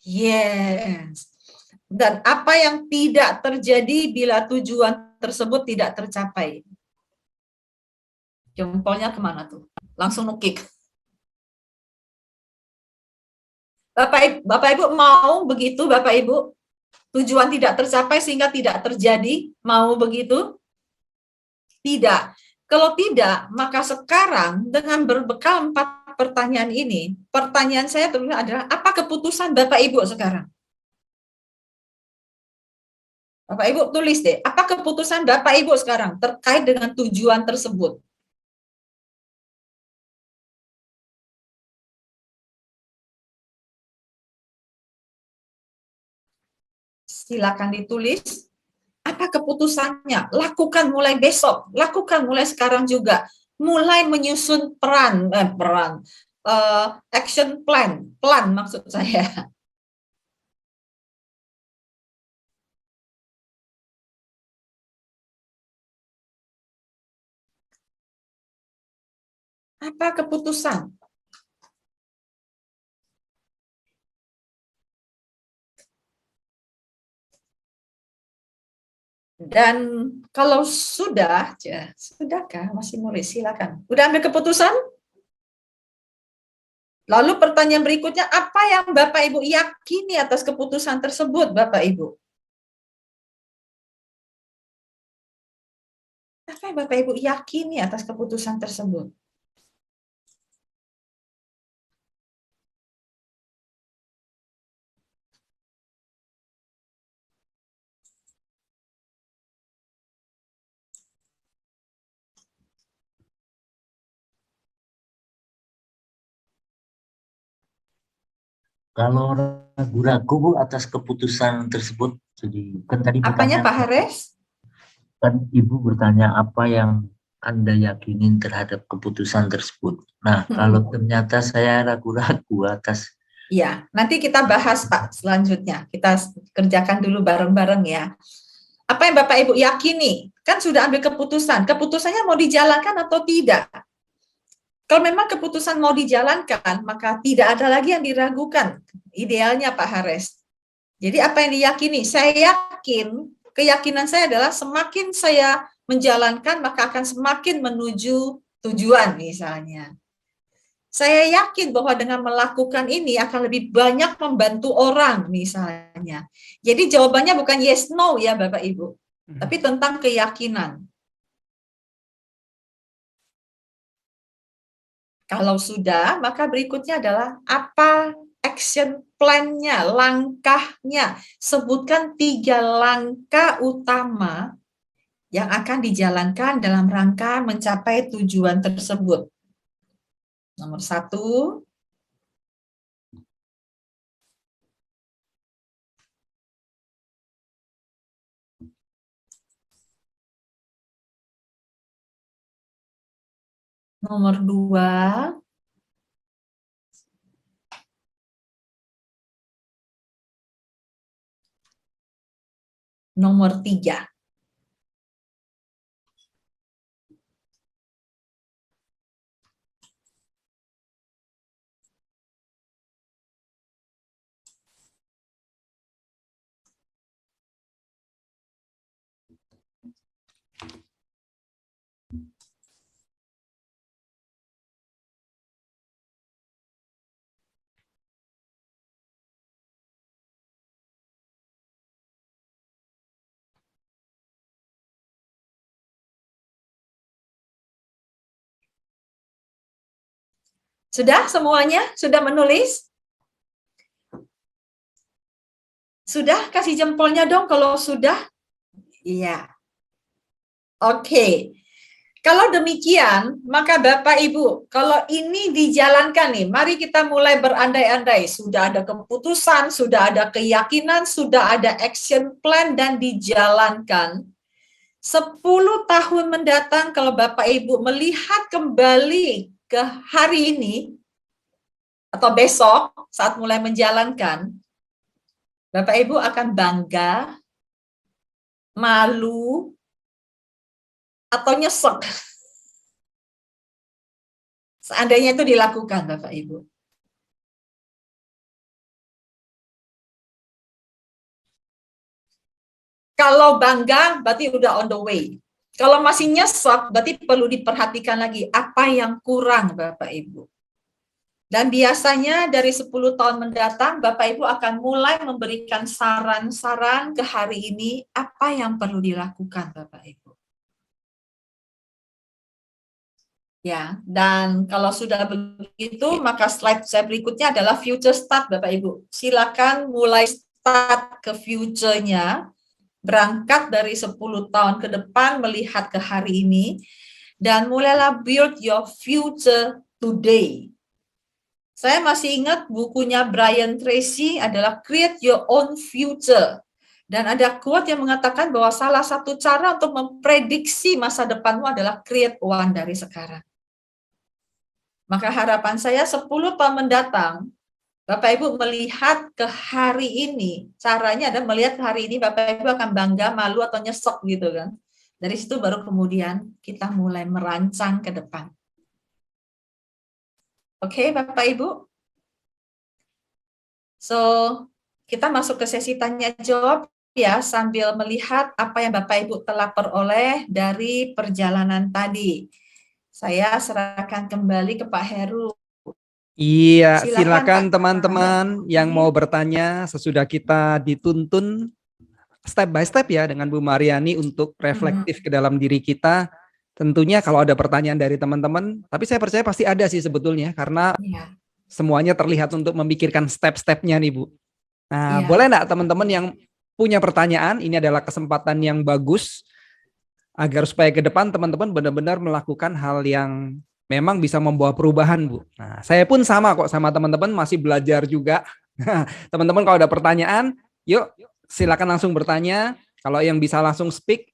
Yes. Dan apa yang tidak terjadi bila tujuan tersebut tidak tercapai? Jempolnya kemana tuh? Langsung nukik. Bapak Ibu mau begitu, Bapak Ibu? Tujuan tidak tercapai sehingga tidak terjadi, mau begitu? Tidak. Kalau tidak, maka sekarang dengan berbekal 4 pertanyaan ini, pertanyaan saya adalah, apa keputusan Bapak Ibu sekarang? Bapak Ibu tulis deh, apa keputusan Bapak Ibu sekarang terkait dengan tujuan tersebut? Silakan ditulis. Apa keputusannya? Lakukan mulai besok, lakukan mulai sekarang juga. Mulai menyusun action plan maksud saya. Apa keputusan? Dan kalau sudah, sudahkah? Masih mulai, silakan. Udah ambil keputusan? Lalu pertanyaan berikutnya, apa yang Bapak Ibu yakini atas keputusan tersebut, Bapak Ibu? Apa yang Bapak Ibu yakini atas keputusan tersebut? Kalau ragu-ragu Bu atas keputusan tersebut, jadi kan tadi Apanya bertanya, Pak Haris? kan Ibu bertanya apa yang Anda yakinin terhadap keputusan tersebut. Nah, kalau ternyata saya ragu-ragu atas. Ya, nanti kita bahas Pak selanjutnya. Kita kerjakan dulu bareng-bareng ya. Apa yang Bapak Ibu yakini? Kan sudah ambil keputusan. Keputusannya mau dijalankan atau tidak? Kalau memang keputusan mau dijalankan, maka tidak ada lagi yang diragukan. Idealnya Pak Haris. Jadi apa yang diyakini? Saya yakin, keyakinan saya adalah semakin saya menjalankan, maka akan semakin menuju tujuan misalnya. Saya yakin bahwa dengan melakukan ini akan lebih banyak membantu orang misalnya. Jadi jawabannya bukan yes no ya Bapak Ibu, tapi tentang keyakinan. Kalau sudah, maka berikutnya adalah apa action plan-nya, langkahnya. Sebutkan 3 langkah utama yang akan dijalankan dalam rangka mencapai tujuan tersebut. Nomor 1, nomor 2, nomor 3. Sudah semuanya? Sudah menulis? Sudah? Kasih jempolnya dong kalau sudah. Iya. Oke. Kalau demikian, maka Bapak Ibu, kalau ini dijalankan nih, mari kita mulai berandai-andai. Sudah ada keputusan, sudah ada keyakinan, sudah ada action plan dan dijalankan. 10 tahun mendatang kalau Bapak Ibu melihat kembali ke hari ini, atau besok saat mulai menjalankan, Bapak Ibu akan bangga, malu, atau nyesek. Seandainya itu dilakukan, Bapak Ibu. Kalau bangga, berarti udah on the way. Kalau masih nyesek, berarti perlu diperhatikan lagi apa yang kurang, Bapak Ibu. Dan biasanya dari 10 tahun mendatang, Bapak Ibu akan mulai memberikan saran-saran ke hari ini, apa yang perlu dilakukan, Bapak Ibu. Ya, dan kalau sudah begitu, maka slide saya berikutnya adalah future start, Bapak Ibu. Silakan mulai start ke future-nya, berangkat dari 10 tahun ke depan, melihat ke hari ini, dan mulailah build your future today. Saya masih ingat bukunya Brian Tracy adalah Create Your Own Future. Dan ada quote yang mengatakan bahwa salah satu cara untuk memprediksi masa depanmu adalah create one dari sekarang. Maka harapan saya 10 tahun mendatang, Bapak Ibu melihat ke hari ini, caranya adalah melihat ke hari ini Bapak Ibu akan bangga, malu, atau nyesek gitu kan. Dari situ baru kemudian kita mulai merancang ke depan. Oke, Bapak Ibu. So, kita masuk ke sesi tanya jawab ya, sambil melihat apa yang Bapak Ibu telah peroleh dari perjalanan tadi. Saya serahkan kembali ke Pak Heru. Iya, Silakan, silakan Pak. teman-teman yang mau bertanya sesudah kita dituntun step by step ya dengan Bu Mariani untuk reflektif ke dalam diri kita. Tentunya kalau ada pertanyaan dari teman-teman, tapi saya percaya pasti ada sih sebetulnya, karena Ya. semuanya terlihat untuk memikirkan step-stepnya nih Bu. Nah, Iya. boleh enggak teman-teman yang punya pertanyaan, ini adalah kesempatan yang bagus agar supaya ke depan teman-teman benar-benar melakukan hal yang memang bisa membawa perubahan, Bu. Nah, saya pun sama kok sama teman-teman, masih belajar juga. Teman-teman kalau ada pertanyaan, yuk silakan langsung bertanya. Kalau yang bisa langsung speak,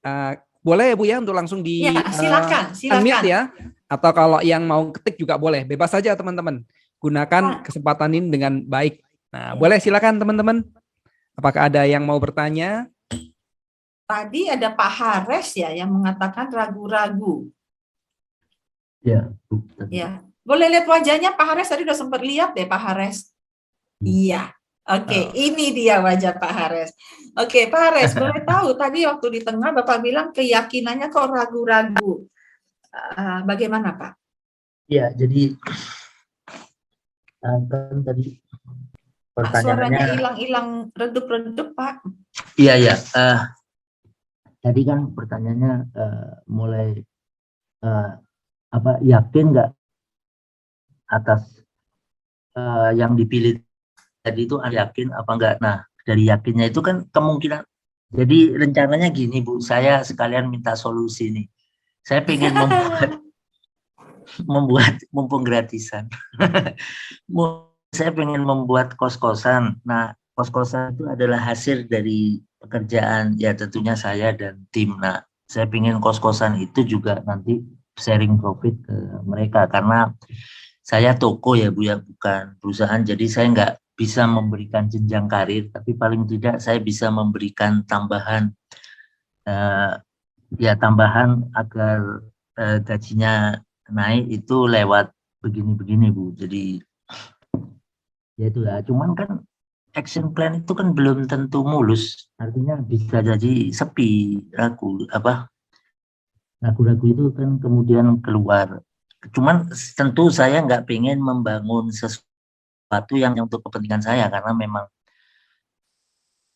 boleh ya Bu ya untuk langsung di Ya, silakan. unmute ya. Atau kalau yang mau ketik juga boleh, bebas saja teman-teman. Gunakan kesempatan ini dengan baik. Nah, boleh silakan teman-teman. Apakah ada yang mau bertanya? Tadi ada Pak Hares ya yang mengatakan ragu-ragu. Ya, Ya, boleh lihat wajahnya Pak Hares, tadi udah sempat lihat deh Pak Hares. Iya, oke, ini dia wajah Pak Hares. Oke, Pak Hares, boleh tahu tadi waktu di tengah Bapak bilang keyakinannya kok ragu-ragu. Bagaimana Pak? ya, jadi kan tadi Pak, suaranya pertanyaannya, hilang-hilang, redup-redup Pak. iya, tadi kan pertanyaannya mulai yakin nggak atas yang dipilih tadi itu, yakin apa enggak. Nah, dari yakinnya itu kan kemungkinan. Jadi rencananya gini Bu, saya sekalian minta solusi nih. Saya pengen membuat mumpung gratisan. Saya pengen membuat kos-kosan. Nah, kos-kosan itu adalah hasil dari pekerjaan ya tentunya saya dan tim. Nah, saya pengen kos-kosan itu juga nanti sharing profit ke mereka, karena saya toko ya Bu ya, bukan perusahaan. Jadi saya nggak bisa memberikan jenjang karir, tapi paling tidak saya bisa memberikan tambahan tambahan agar gajinya naik itu lewat begini-begini Bu. Jadi ya itu lah. Cuman kan action plan itu kan belum tentu mulus. Artinya bisa jadi sepi, ragu-ragu itu kan kemudian keluar. Cuman tentu saya nggak pengen membangun sesuatu yang untuk kepentingan saya, karena memang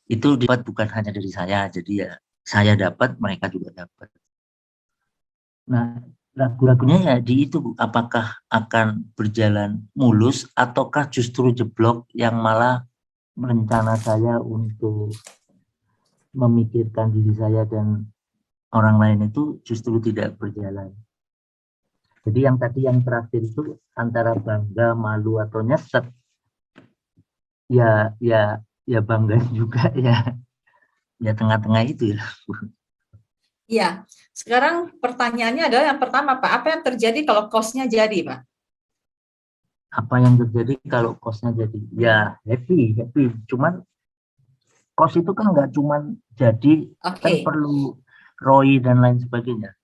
itu dibuat bukan hanya dari saya, jadi ya saya dapat, mereka juga dapat. Nah, ragu-ragunya ya di itu Bu, apakah akan berjalan mulus ataukah justru jeblok, yang malah rencana saya untuk memikirkan diri saya dan orang lain itu justru tidak berjalan. Jadi yang terakhir itu antara bangga, malu, atau nyesek. Ya bangga juga ya. Ya tengah-tengah itu ya. Iya, sekarang pertanyaannya adalah yang pertama Pak, apa yang terjadi kalau cost-nya jadi Pak? Apa yang terjadi kalau cost-nya jadi? Ya happy. Cuman cost itu kan nggak cuman jadi, kan perlu ROI dan lain sebagainya.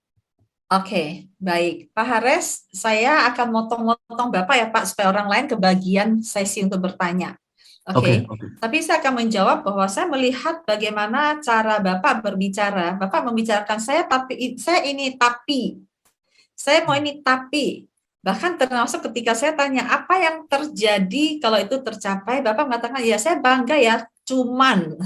Oke, baik. Pak Hares, saya akan motong-motong Bapak ya Pak, supaya orang lain kebagian sesi untuk bertanya. Oke. Oke. Tapi saya akan menjawab bahwa saya melihat bagaimana cara Bapak berbicara. Bapak membicarakan saya saya mau ini tapi. Bahkan termasuk ketika saya tanya apa yang terjadi kalau itu tercapai, Bapak mengatakan ya saya bangga ya, cuman.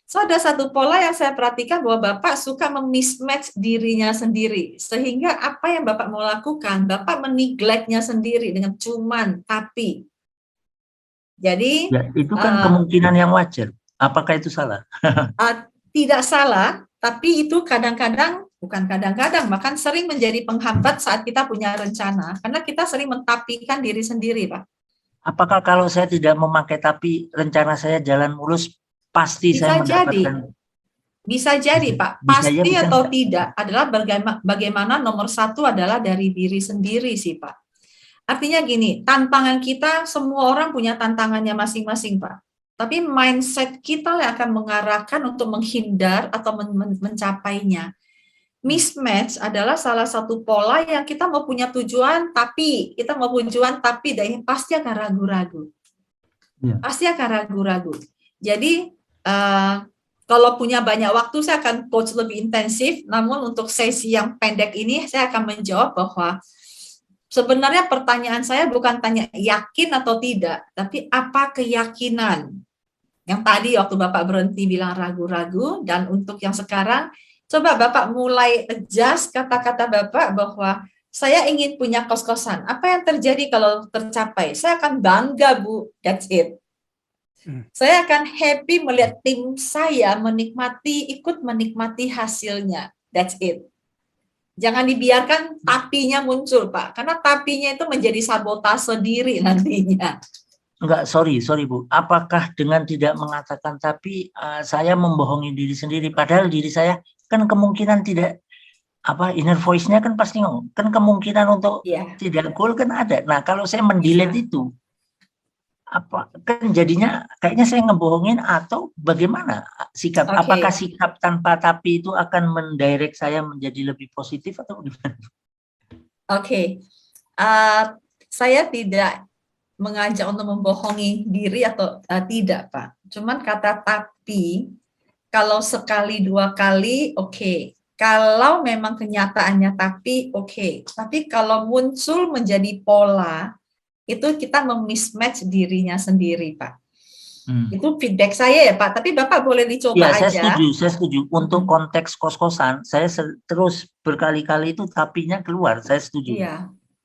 So ada satu pola yang saya perhatikan bahwa Bapak suka memismatch dirinya sendiri. Sehingga apa yang Bapak mau lakukan, Bapak meneglect-nya sendiri dengan cuman, tapi. Jadi Ya, itu kan kemungkinan yang wajar. Apakah itu salah? tidak salah, tapi itu bukan kadang-kadang, bahkan sering menjadi penghambat saat kita punya rencana, karena kita sering mentapikan diri sendiri, Pak. Apakah kalau saya tidak memakai tapi rencana saya jalan mulus, pasti saya mendapatkan? Bisa jadi, Pak. Pasti atau tidak adalah bagaimana nomor satu adalah dari diri sendiri sih, Pak. Artinya gini, tantangan kita, semua orang punya tantangannya masing-masing, Pak. Tapi mindset kita yang akan mengarahkan untuk menghindar atau mencapainya. Mismatch adalah salah satu pola yang kita mau punya tujuan, tapi dan pasti akan ragu-ragu. Ya. Pasti akan ragu-ragu. Jadi, kalau punya banyak waktu, saya akan coach lebih intensif. Namun untuk sesi yang pendek ini, saya akan menjawab bahwa sebenarnya pertanyaan saya bukan tanya yakin atau tidak, tapi apa keyakinan. Yang tadi waktu Bapak berhenti bilang ragu-ragu, dan untuk yang sekarang, coba Bapak mulai adjust kata-kata Bapak bahwa saya ingin punya kos-kosan. Apa yang terjadi kalau tercapai? Saya akan bangga, Bu. That's it. Saya akan happy melihat tim saya ikut menikmati hasilnya. That's it. Jangan dibiarkan tapinya muncul, Pak. Karena tapinya itu menjadi sabotase diri nantinya. Enggak, sorry Bu. Apakah dengan tidak mengatakan tapi saya membohongi diri sendiri, padahal diri saya kan kemungkinan tidak, inner voice-nya kan pasti ngomong. Kan kemungkinan untuk tidak goal kan ada. Nah, kalau saya mendelete itu, kan jadinya kayaknya saya ngebohongin atau bagaimana sikap? Okay. Apakah sikap tanpa tapi itu akan mendirect saya menjadi lebih positif atau gimana? Oke. Saya tidak mengajak untuk membohongi diri atau tidak, Pak. Cuman kata tapi, kalau sekali dua kali, oke. Kalau memang kenyataannya tapi, oke. Tapi kalau muncul menjadi pola, itu kita memismatch dirinya sendiri, Pak. Itu feedback saya ya, Pak. Tapi Bapak boleh dicoba aja. Saya setuju. Untuk konteks kos-kosan, saya terus berkali-kali itu tapinya keluar. Saya setuju.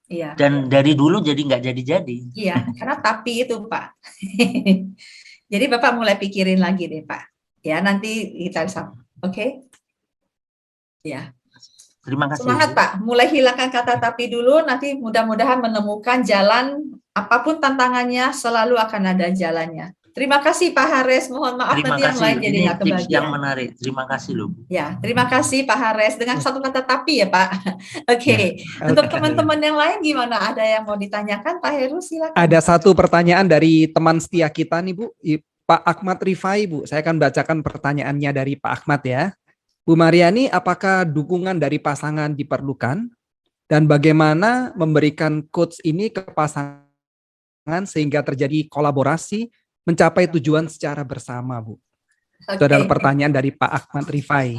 Iya. Dan dari dulu jadi nggak jadi-jadi. Iya, karena tapi itu, Pak. Jadi Bapak mulai pikirin lagi deh, Pak. Ya, nanti kita sama. Oke? Ya. Terima kasih. Semangat, Pak. Mulai hilangkan kata tapi dulu, nanti mudah-mudahan menemukan jalan, apapun tantangannya, selalu akan ada jalannya. Terima kasih Pak Hares, mohon maaf nanti yang lain jadi nggak kebagian. Tips yang menarik, terima kasih loh. Ya, terima kasih Pak Hares, dengan satu kata tapi ya Pak. Oke. Untuk teman-teman yang lain gimana? Ada yang mau ditanyakan Pak Heru, silakan. Ada satu pertanyaan dari teman setia kita nih Bu, Pak Ahmad Rifai Bu. Saya akan bacakan pertanyaannya dari Pak Ahmad ya. Bu Mariani, apakah dukungan dari pasangan diperlukan? Dan bagaimana memberikan coach ini ke pasangan sehingga terjadi kolaborasi mencapai tujuan secara bersama, Bu? Okay. Itu adalah pertanyaan dari Pak Ahmad Rifai.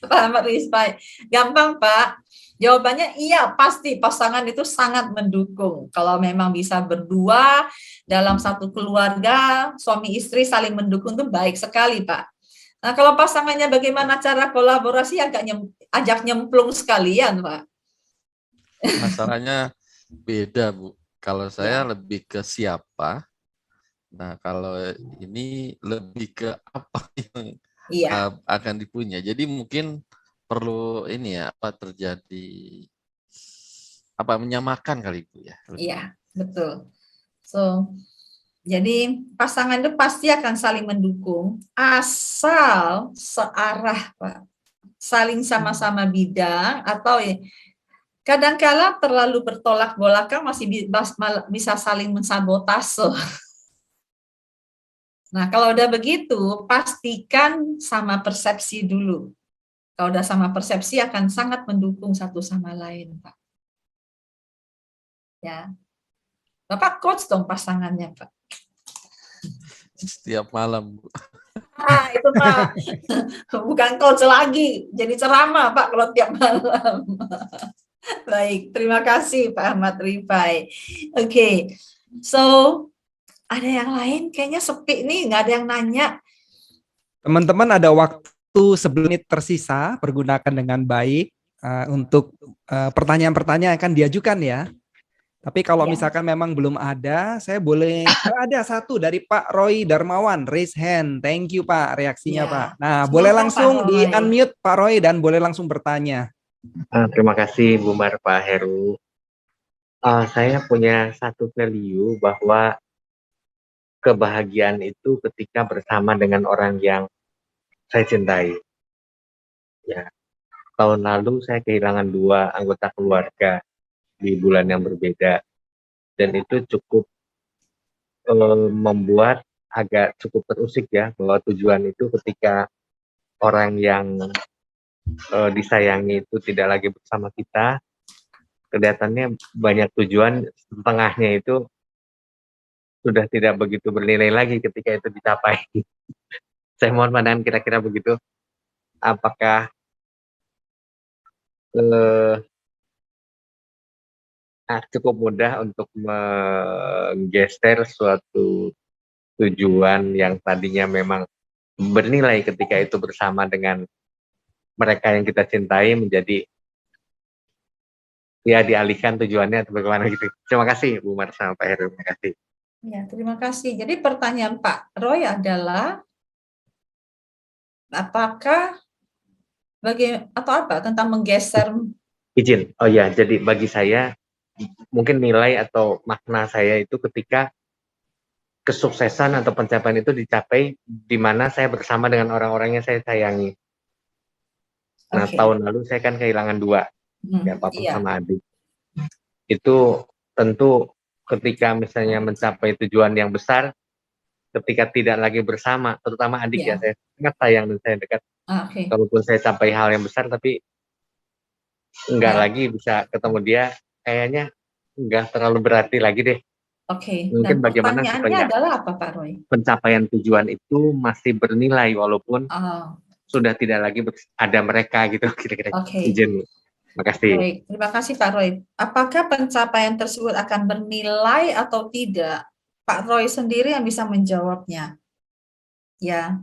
Pak Ahmad Rifai, gampang Pak. Jawabannya iya, pasti pasangan itu sangat mendukung. Kalau memang bisa berdua dalam satu keluarga, suami istri saling mendukung itu baik sekali Pak. Nah, kalau pasangannya bagaimana cara kolaborasi, ajak nyemplung sekalian, Pak. Masalahnya beda, Bu. Kalau saya lebih ke siapa. Nah, kalau ini lebih ke apa yang akan dipunya. Jadi mungkin perlu ini ya, terjadi menyamakan kali Bu ya. Iya, betul. So, jadi pasangan itu pasti akan saling mendukung asal searah, Pak. Saling sama-sama bidang atau kadang-kala terlalu bertolak belakang masih bisa saling mensabotase. Nah, kalau udah begitu, pastikan sama persepsi dulu. Kalau udah sama persepsi akan sangat mendukung satu sama lain, Pak. Ya. Bapak coach dong pasangannya, Pak. setiap malam, Bu. Ah, itu Pak. Bukan coach lagi, jadi ceramah Pak kalau tiap malam. Baik, terima kasih Pak Ahmad Rifai. Oke, so ada yang lain? Kayaknya sepi nih, nggak ada yang nanya. Teman-teman ada waktu 11 menit tersisa, pergunakan dengan baik untuk pertanyaan-pertanyaan yang akan diajukan ya. Tapi kalau Ya. misalkan memang belum ada, saya boleh ada satu dari Pak Roy Darmawan, raise hand. Thank you Pak reaksinya Ya. Pak. Nah, Silakan, boleh Pak langsung Roy. di-unmute Pak Roy dan boleh langsung bertanya. Terima kasih Bu Mar, Pak Heru. Saya punya satu value bahwa kebahagiaan itu ketika bersama dengan orang yang saya cintai. Ya, tahun lalu saya kehilangan 2 anggota keluarga di bulan yang berbeda, dan itu cukup membuat agak cukup terusik ya, bahwa tujuan itu ketika orang yang disayangi itu tidak lagi bersama kita, kelihatannya banyak tujuan setengahnya itu sudah tidak begitu bernilai lagi ketika itu dicapai. Saya mohon pandangan kira-kira begitu. Apakah cukup mudah untuk menggeser suatu tujuan yang tadinya memang bernilai ketika itu bersama dengan mereka yang kita cintai menjadi ya dialihkan tujuannya atau bagaimana gitu. Terima kasih Bu Mar sama Pak Heru. Terima kasih. Ya, terima kasih. Jadi pertanyaan Pak Roy adalah apakah atau apa tentang menggeser? Izin. Oh ya, jadi bagi saya mungkin nilai atau makna saya itu ketika kesuksesan atau pencapaian itu dicapai di mana saya bersama dengan orang-orang yang saya sayangi. Nah, tahun lalu saya kan kehilangan 2, ya papa sama adik. Itu tentu ketika misalnya mencapai tujuan yang besar, ketika tidak lagi bersama, terutama adik ya, saya sangat sayang dan saya dekat. Kalaupun saya capai hal yang besar, tapi enggak lagi bisa ketemu dia, kayaknya enggak terlalu berarti lagi deh. Mungkin Dan bagaimana supaya adalah apa Pak Roy? pencapaian tujuan itu masih bernilai walaupun sudah tidak lagi ada mereka gitu kira-kira. Izin. Terima kasih. Baik, terima kasih Pak Roy. Apakah pencapaian tersebut akan bernilai atau tidak? Pak Roy sendiri yang bisa menjawabnya. Ya,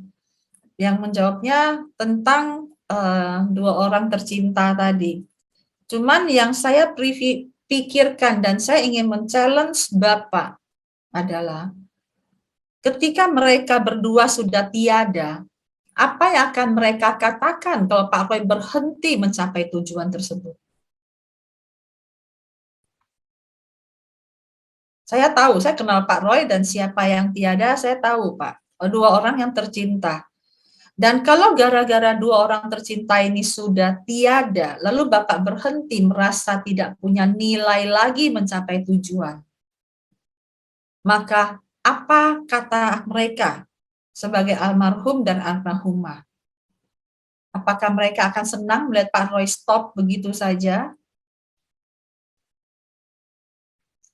yang menjawabnya tentang 2 orang tercinta tadi. Cuman yang saya pikirkan dan saya ingin men-challenge Bapak adalah ketika mereka berdua sudah tiada, apa yang akan mereka katakan kalau Pak Roy berhenti mencapai tujuan tersebut? Saya tahu, saya kenal Pak Roy dan siapa yang tiada, saya tahu Pak. 2 orang yang tercinta. Dan kalau gara-gara 2 orang tercinta ini sudah tiada, lalu Bapak berhenti merasa tidak punya nilai lagi mencapai tujuan, maka apa kata mereka sebagai almarhum dan almarhumah? Apakah mereka akan senang melihat Pak Roy stop begitu saja?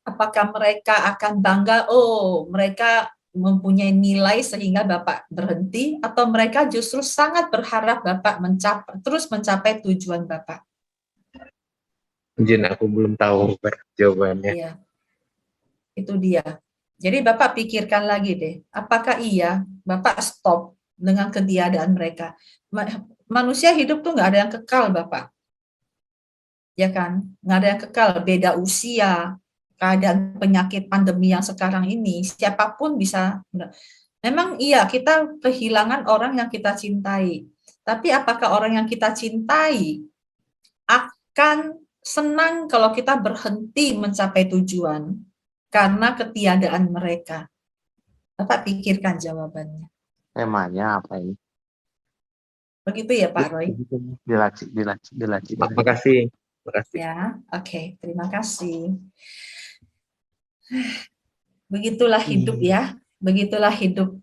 Apakah mereka akan bangga, oh mereka mempunyai nilai sehingga Bapak berhenti, atau mereka justru sangat berharap Bapak terus mencapai tujuan Bapak? Izin, aku belum tahu jawabannya. Iya, itu dia. Jadi Bapak pikirkan lagi deh, apakah iya Bapak stop dengan ketiadaan mereka? Manusia hidup tuh nggak ada yang kekal Bapak. Ya kan? Nggak ada yang kekal, beda usia, keadaan penyakit pandemi yang sekarang ini, siapapun bisa. Memang iya, kita kehilangan orang yang kita cintai. Tapi apakah orang yang kita cintai akan senang kalau kita berhenti mencapai tujuan karena ketiadaan mereka? Bapak pikirkan jawabannya. Temanya apa ini? Begitu ya Pak Roy? Dilaci. Terima kasih. Ya, oke. Terima kasih. Begitulah hidup ya, begitulah hidup.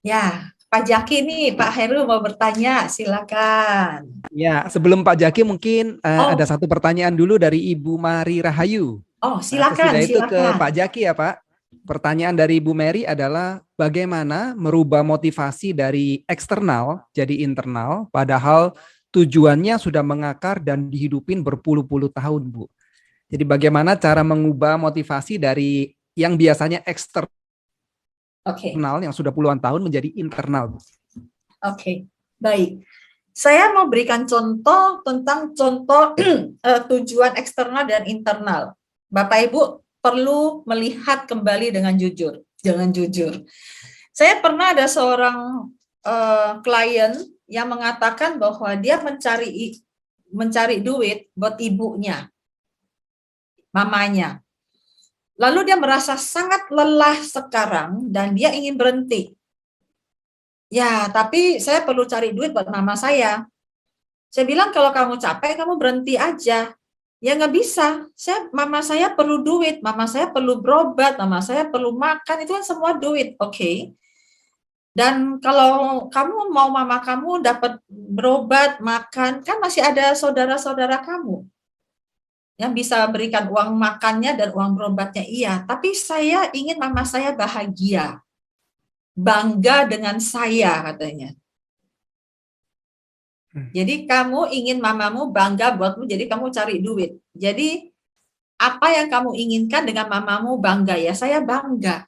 Ya, Pak Jaki nih, Pak Heru mau bertanya, silakan. Ya, sebelum Pak Jaki mungkin ada satu pertanyaan dulu dari Ibu Mari Rahayu. Oh, silakan, Sesudah itu silakan. ke Pak Jaki ya Pak. Pertanyaan dari Bu Mary adalah bagaimana merubah motivasi dari eksternal jadi internal, padahal tujuannya sudah mengakar dan dihidupin berpuluh-puluh tahun, Bu. Jadi bagaimana cara mengubah motivasi dari yang biasanya eksternal yang sudah puluhan tahun menjadi internal, Bu. Oke, baik. Saya mau berikan contoh tentang tujuan eksternal dan internal. Bapak Ibu perlu melihat kembali dengan jujur, jangan jujur. Saya pernah ada seorang klien yang mengatakan bahwa dia mencari duit buat ibunya, mamanya. Lalu dia merasa sangat lelah sekarang dan dia ingin berhenti. Ya, tapi saya perlu cari duit buat mama saya. Saya bilang kalau kamu capek, kamu berhenti aja. Ya nggak bisa. Mama saya perlu duit, mama saya perlu berobat, mama saya perlu makan, itu kan semua duit, oke. Dan kalau kamu mau mama kamu dapat berobat, makan, kan masih ada saudara-saudara kamu yang bisa berikan uang makannya dan uang berobatnya, iya. Tapi saya ingin mama saya bahagia, bangga dengan saya, katanya. Jadi kamu ingin mamamu bangga buatmu, jadi kamu cari duit. Jadi apa yang kamu inginkan dengan mamamu bangga, ya saya bangga.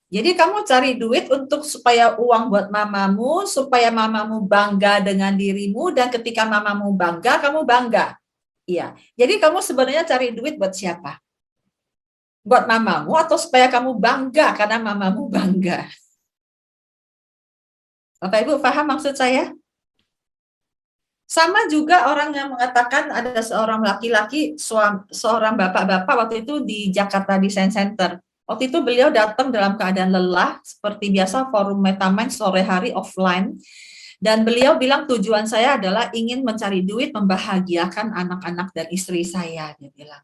Jadi kamu cari duit untuk supaya uang buat mamamu, supaya mamamu bangga dengan dirimu, dan ketika mamamu bangga, kamu bangga. Iya. Jadi kamu sebenarnya cari duit buat siapa? Buat mamamu atau supaya kamu bangga karena mamamu bangga? Bapak Ibu paham maksud saya? Sama juga orang yang mengatakan ada seorang laki-laki, seorang bapak-bapak waktu itu di Jakarta Design Center. Waktu itu beliau datang dalam keadaan lelah, seperti biasa forum Metamind sore hari offline. Dan beliau bilang tujuan saya adalah ingin mencari duit, membahagiakan anak-anak dan istri saya, dia bilang.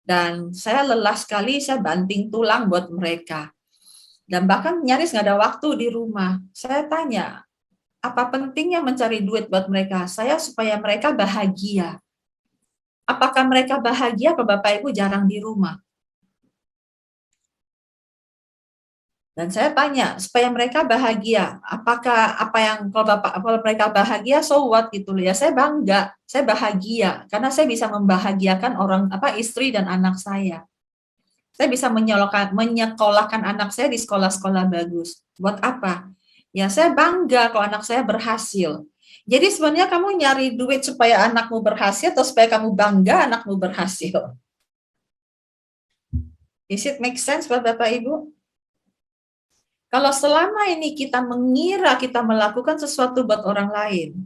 Dan saya lelah sekali, saya banting tulang buat mereka. Dan bahkan nyaris nggak ada waktu di rumah. Saya tanya, apa pentingnya mencari duit buat mereka? Saya supaya mereka bahagia. Apakah mereka bahagia kalau Bapak Ibu jarang di rumah? Dan saya tanya, supaya mereka bahagia, apakah kalau mereka bahagia, so what gitu ya, saya bangga, saya bahagia karena saya bisa membahagiakan istri dan anak saya. Saya bisa menyekolahkan anak saya di sekolah-sekolah bagus. Buat apa? Ya saya bangga kalau anak saya berhasil. Jadi sebenarnya kamu nyari duit supaya anakmu berhasil atau supaya kamu bangga anakmu berhasil? Is it make sense buat Bapak Ibu? Kalau selama ini kita mengira kita melakukan sesuatu buat orang lain,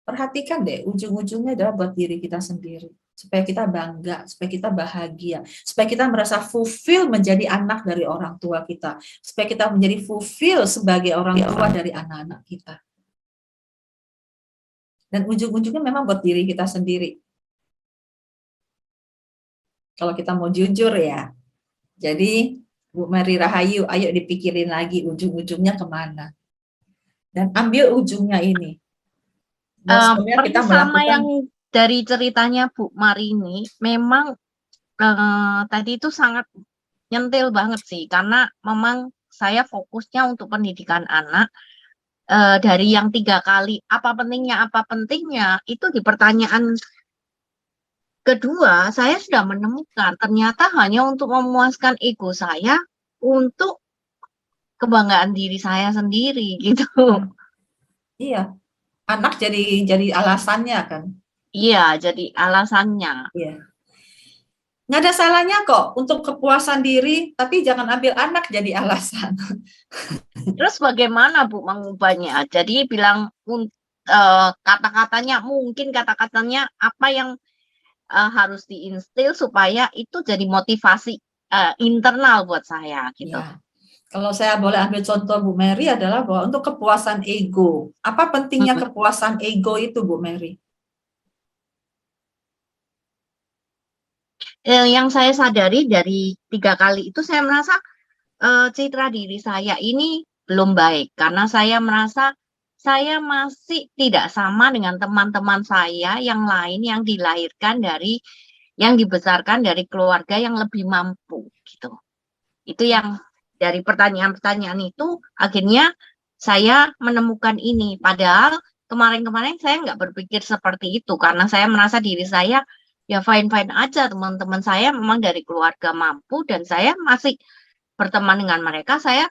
perhatikan deh, ujung-ujungnya adalah buat diri kita sendiri. Supaya kita bangga, supaya kita bahagia, supaya kita merasa fulfill menjadi anak dari orang tua kita, supaya kita menjadi fulfill sebagai orang tua dari anak-anak kita. Dan ujung-ujungnya memang buat diri kita sendiri. Kalau kita mau jujur ya. Jadi Bu Mary Rahayu, ayo dipikirin lagi ujung-ujungnya kemana. Dan ambil ujungnya ini. Kita sama yang dari ceritanya Bu Mary ini, memang tadi itu sangat nyentil banget sih, karena memang saya fokusnya untuk pendidikan anak. Dari yang 3 kali, apa pentingnya, itu di pertanyaan kedua, saya sudah menemukan ternyata hanya untuk memuaskan ego saya, untuk kebanggaan diri saya sendiri gitu. Iya, anak jadi alasannya kan? Iya, jadi alasannya. Iya. Nggak ada salahnya kok untuk kepuasan diri, tapi jangan ambil anak jadi alasan. Terus bagaimana Bu mengubahnya? Jadi bilang kata-katanya apa yang harus diinstil supaya itu jadi motivasi internal buat saya gitu. Ya. Kalau saya boleh ambil contoh Bu Mary adalah bahwa untuk kepuasan ego, apa pentingnya kepuasan ego itu Bu Mary? Yang saya sadari dari 3 kali itu saya merasa citra diri saya ini belum baik karena saya merasa saya masih tidak sama dengan teman-teman saya yang lain yang dibesarkan dari keluarga yang lebih mampu gitu. Itu yang dari pertanyaan-pertanyaan itu akhirnya saya menemukan ini. Padahal kemarin-kemarin saya nggak berpikir seperti itu karena saya merasa diri saya ya fine-fine aja. Teman-teman saya memang dari keluarga mampu dan saya masih berteman dengan mereka, saya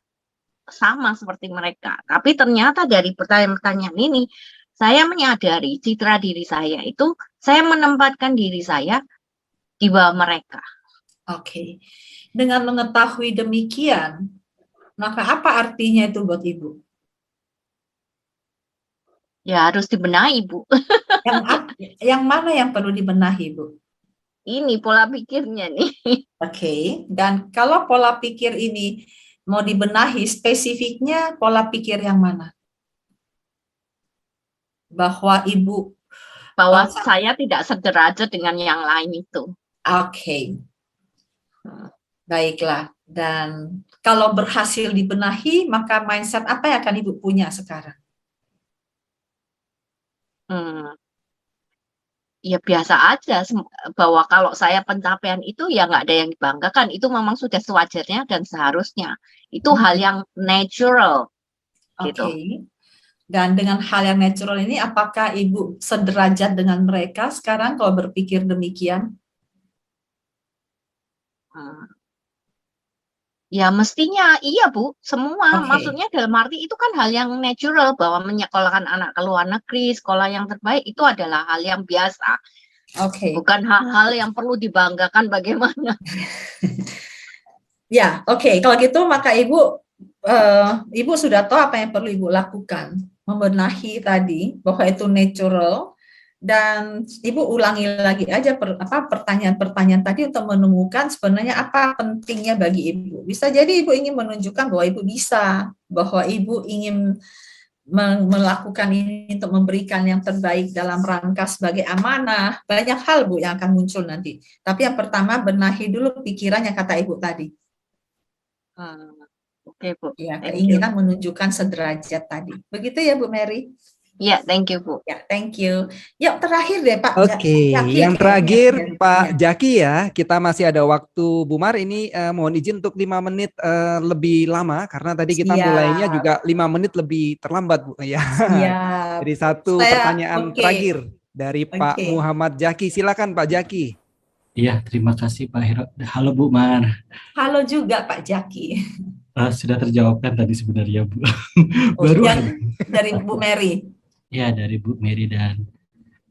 sama seperti mereka. Tapi ternyata dari pertanyaan-pertanyaan ini saya menyadari citra diri saya itu saya menempatkan diri saya di bawah mereka. Oke. Dengan mengetahui demikian, maka apa artinya itu buat Ibu? Ya harus dibenahi, Bu. Yang mana yang perlu dibenahi, Bu? Ini pola pikirnya nih. Oke. Dan kalau pola pikir ini mau dibenahi, spesifiknya pola pikir yang mana? Bahwa saya tidak sederajat dengan yang lain itu. Oke. Baiklah. Dan kalau berhasil dibenahi, maka mindset apa yang akan Ibu punya sekarang? Ya biasa aja, bahwa kalau saya pencapaian itu ya nggak ada yang dibanggakan, itu memang sudah sewajarnya dan seharusnya. Itu hal yang natural. Gitu. Dan dengan hal yang natural ini, apakah Ibu sederajat dengan mereka sekarang kalau berpikir demikian? Ya mestinya iya, Bu, semua. Maksudnya dalam arti itu kan hal yang natural, bahwa menyekolahkan anak ke luar negeri, sekolah yang terbaik itu adalah hal yang biasa. Bukan hal-hal yang perlu dibanggakan bagaimana. Ya, kalau gitu maka Ibu sudah tahu apa yang perlu Ibu lakukan. Membenahi tadi bahwa itu natural. Dan Ibu ulangi lagi aja pertanyaan-pertanyaan tadi untuk menemukan sebenarnya apa pentingnya bagi Ibu. Bisa jadi Ibu ingin menunjukkan bahwa Ibu bisa, bahwa Ibu ingin melakukan ini untuk memberikan yang terbaik dalam rangka sebagai amanah. Banyak hal, Bu, yang akan muncul nanti. Tapi yang pertama, benahi dulu pikirannya, kata Ibu tadi. Oke, Bu. Ya, keinginan menunjukkan sederajat tadi. Begitu ya, Bu Mary? Ya, thank you, Bu. Ya, thank you. Yuk, terakhir deh, Pak. Oke, yang terakhir Pak Jaki ya. Kita masih ada waktu, Bu Mar. Ini mohon izin untuk 5 menit lebih lama karena tadi kita mulainya juga 5 menit lebih terlambat, Bu. Ya. Jadi pertanyaan terakhir dari Pak Muhammad Jaki. Silakan Pak Jaki. Iya, terima kasih Pak Hero. Halo Bu Mar. Halo juga Pak Jaki. Sudah terjawabkan tadi sebenarnya, Bu. Baru dari Bu Mary. Ya, dari Bu Mary dan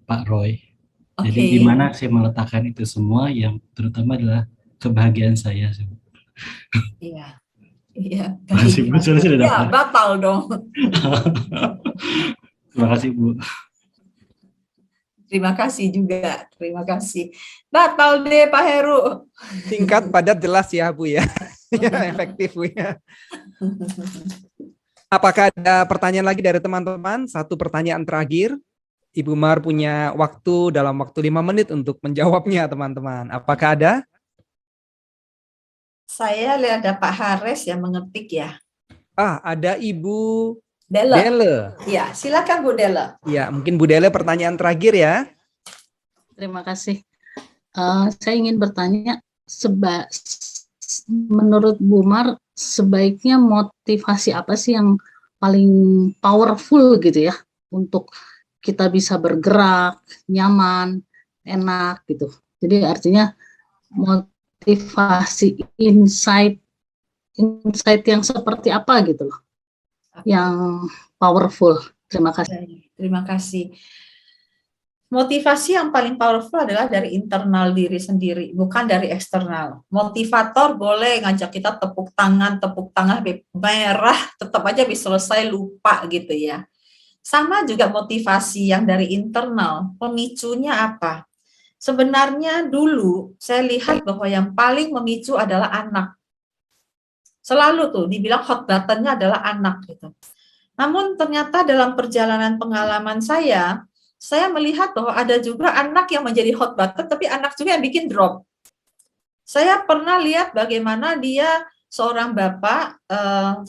Pak Roy. Jadi di mana saya meletakkan itu semua, yang terutama adalah kebahagiaan saya. Iya. Iya. Masih Bu, sudah dapat. Ya, batal dong. Terima kasih, Bu. Terima kasih juga. Terima kasih. Batal deh Pak Heru. Singkat, padat, jelas ya, Bu ya. Ya, efektif, Bu ya. Apakah ada pertanyaan lagi dari teman-teman? Satu pertanyaan terakhir. Ibu Mar punya waktu dalam waktu 5 menit untuk menjawabnya, teman-teman. Apakah ada? Saya lihat ada Pak Haris yang mengetik ya. Ada Ibu Dele. Ya, silakan Bu Dele. Ya, mungkin Bu Dele pertanyaan terakhir ya. Terima kasih. Saya ingin bertanya, menurut Bu Mar, sebaiknya motivasi apa sih yang paling powerful gitu ya untuk kita bisa bergerak nyaman, enak gitu. Jadi artinya motivasi insight yang seperti apa gitu loh, yang powerful. Terima kasih. Terima kasih. Motivasi yang paling powerful adalah dari internal diri sendiri, bukan dari eksternal. Motivator boleh ngajak kita tepuk tangan merah, tetap aja bisa selesai lupa gitu ya. Sama juga motivasi yang dari internal, pemicunya apa? Sebenarnya dulu saya lihat bahwa yang paling memicu adalah anak. Selalu tuh dibilang hot button-nya adalah anak gitu. Namun ternyata dalam perjalanan pengalaman saya melihat bahwa ada juga anak yang menjadi hot button, tapi anak juga yang bikin drop. Saya pernah lihat bagaimana dia seorang bapak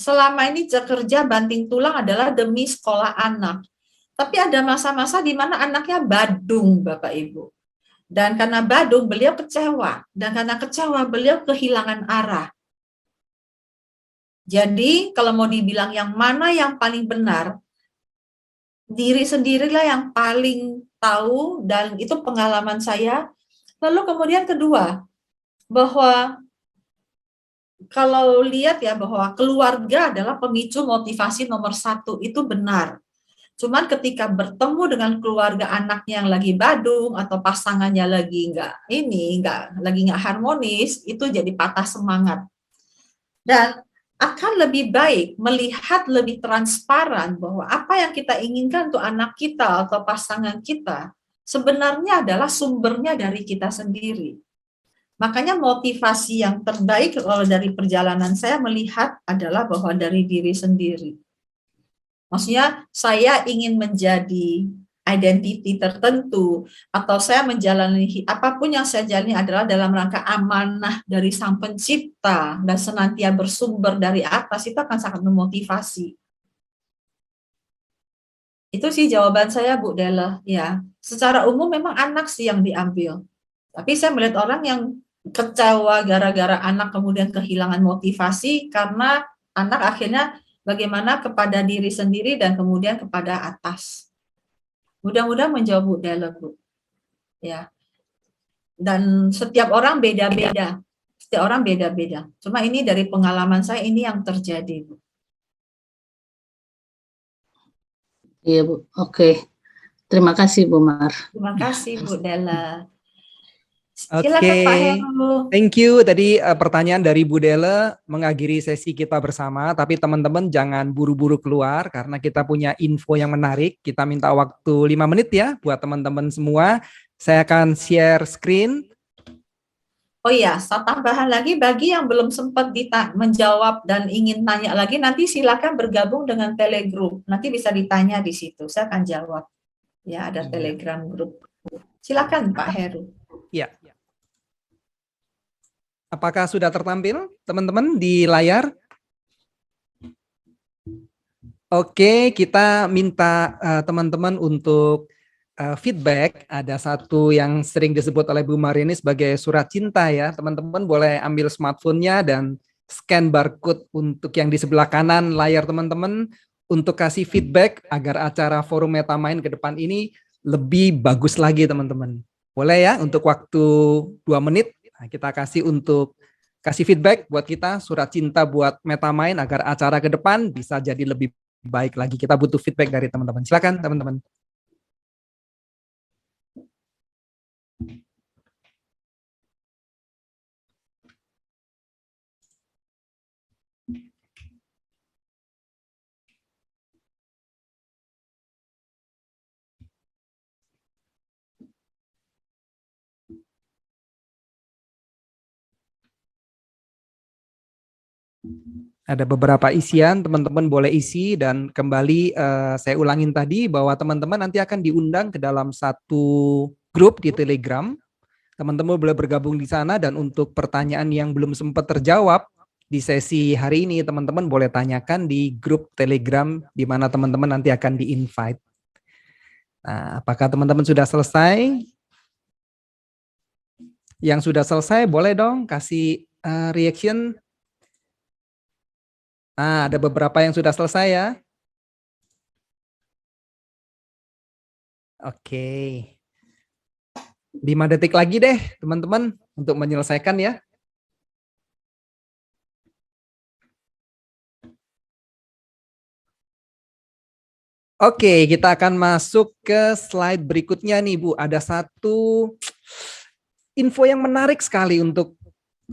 selama ini kerja banting tulang adalah demi sekolah anak. Tapi ada masa-masa di mana anaknya badung, Bapak Ibu. Dan karena badung, beliau kecewa. Dan karena kecewa, beliau kehilangan arah. Jadi, kalau mau dibilang yang mana yang paling benar, diri sendirilah yang paling tahu, dan itu pengalaman saya. Lalu kemudian kedua, bahwa kalau lihat ya, bahwa keluarga adalah pemicu motivasi nomor 1, itu benar. Cuman ketika bertemu dengan keluarga anaknya yang lagi badung atau pasangannya lagi nggak harmonis, itu jadi patah semangat. Dan akan lebih baik melihat lebih transparan bahwa apa yang kita inginkan untuk anak kita atau pasangan kita sebenarnya adalah sumbernya dari kita sendiri. Makanya motivasi yang terbaik kalau dari perjalanan saya melihat adalah bahwa dari diri sendiri. Maksudnya saya ingin menjadi identiti tertentu, atau saya menjalani apapun yang saya jalani adalah dalam rangka amanah dari Sang Pencipta dan senantiasa bersumber dari atas, itu akan sangat memotivasi. Itu sih jawaban saya, Bu Della. Ya, secara umum memang anak sih yang diambil. Tapi saya melihat orang yang kecewa gara-gara anak kemudian kehilangan motivasi karena anak akhirnya bagaimana kepada diri sendiri dan kemudian kepada atas. Mudah-mudahan menjawab Bu Della, Bu. Ya. Dan setiap orang beda-beda. Setiap orang beda-beda. Cuma ini dari pengalaman saya, ini yang terjadi, Bu. Iya, Bu. Oke. Terima kasih, Bu Mar. Terima kasih, Bu Della. Oke, Pak Heru. Thank you. Tadi pertanyaan dari Bu Della mengakhiri sesi kita bersama, tapi teman-teman jangan buru-buru keluar karena kita punya info yang menarik. Kita minta waktu 5 menit ya buat teman-teman semua. Saya akan share screen. Oh iya, saya tambahan lagi bagi yang belum sempat menjawab dan ingin tanya lagi, nanti silakan bergabung dengan Telegram. Nanti bisa ditanya di situ, saya akan jawab. Ya, ada Telegram grup. Silakan Pak Heru. Ya. Apakah sudah tertampil teman-teman di layar? Oke, kita minta teman-teman untuk feedback. Ada satu yang sering disebut oleh Bu Marini sebagai surat cinta ya. Teman-teman boleh ambil smartphone-nya dan scan barcode untuk yang di sebelah kanan layar teman-teman untuk kasih feedback agar acara forum Metamind ke depan ini lebih bagus lagi teman-teman. Boleh ya untuk waktu 2 menit. Nah, kita kasih untuk kasih feedback buat kita, surat cinta buat Metamind agar acara ke depan bisa jadi lebih baik lagi. Kita butuh feedback dari teman-teman. Silakan teman-teman. Ada beberapa isian, teman-teman boleh isi dan kembali saya ulangin tadi bahwa teman-teman nanti akan diundang ke dalam satu grup di Telegram. Teman-teman boleh bergabung di sana dan untuk pertanyaan yang belum sempat terjawab di sesi hari ini, teman-teman boleh tanyakan di grup Telegram di mana teman-teman nanti akan di-invite. Nah, apakah teman-teman sudah selesai? Yang sudah selesai boleh dong kasih reaction. Nah, ada beberapa yang sudah selesai ya. Oke. 5 detik lagi deh, teman-teman, untuk menyelesaikan ya. Oke, kita akan masuk ke slide berikutnya nih, Bu. Ada satu info yang menarik sekali untuk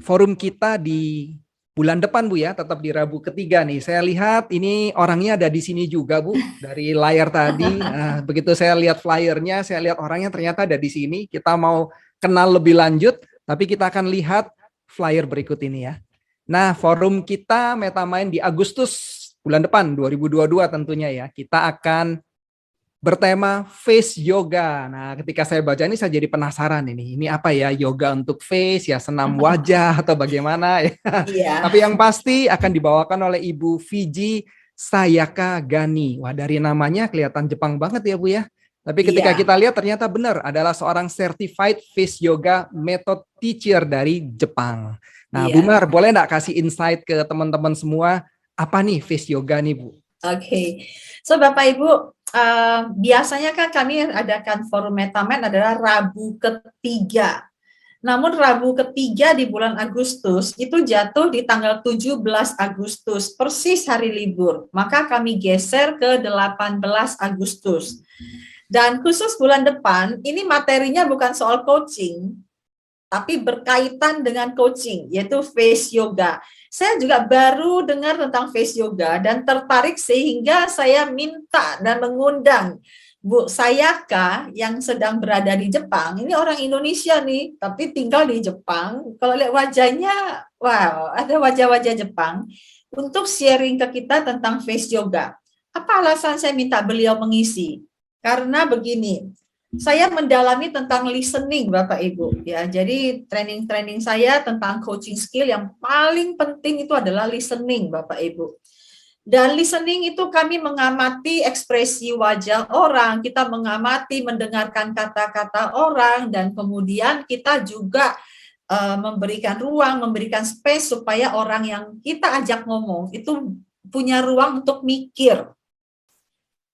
forum kita di bulan depan, Bu ya, tetap di Rabu ketiga nih. Saya lihat ini orangnya ada di sini juga, Bu, dari layar tadi. Nah, begitu saya lihat flyernya, saya lihat orangnya ternyata ada di sini. Kita mau kenal lebih lanjut, tapi kita akan lihat flyer berikut ini ya. Nah, forum kita Metamind di Agustus bulan depan 2022 tentunya ya. Kita akan bertema face yoga. Nah, ketika saya baca ini saya jadi penasaran ini apa ya, yoga untuk face ya, senam wajah atau bagaimana ya. Iya. Tapi yang pasti akan dibawakan oleh Ibu Fiji Sayaka Gani. Wah, dari namanya kelihatan Jepang banget ya Bu ya. Tapi ketika kita lihat ternyata benar adalah seorang certified face yoga method teacher dari Jepang. Nah, Bu Mar, boleh nggak kasih insight ke teman-teman semua apa nih face yoga nih, Bu? Oke. So Bapak Ibu, biasanya kan kami adakan forum Metamind adalah Rabu ketiga. Namun Rabu ketiga di bulan Agustus itu jatuh di tanggal 17 Agustus, persis hari libur. Maka kami geser ke 18 Agustus. Dan khusus bulan depan, ini materinya bukan soal coaching, tapi berkaitan dengan coaching, yaitu face yoga. Saya juga baru dengar tentang face yoga dan tertarik sehingga saya minta dan mengundang Bu Sayaka yang sedang berada di Jepang. Ini orang Indonesia nih, tapi tinggal di Jepang. Kalau lihat wajahnya, wow, ada wajah-wajah Jepang. Untuk sharing ke kita tentang face yoga. Apa alasan saya minta beliau mengisi? Karena begini, saya mendalami tentang listening Bapak Ibu. Ya, jadi training-training saya tentang coaching skill yang paling penting itu adalah listening Bapak Ibu. Dan listening itu kami mengamati ekspresi wajah orang, kita mengamati, mendengarkan kata-kata orang, dan kemudian kita juga memberikan ruang, memberikan space supaya orang yang kita ajak ngomong itu punya ruang untuk mikir.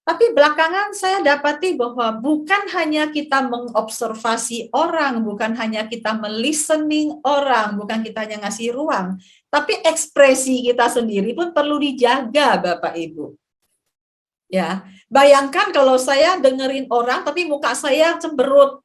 Tapi belakangan saya dapati bahwa bukan hanya kita mengobservasi orang, bukan hanya kita melistening orang, bukan kita hanya ngasih ruang, tapi ekspresi kita sendiri pun perlu dijaga, Bapak Ibu. Ya, bayangkan kalau saya dengerin orang tapi muka saya cemberut.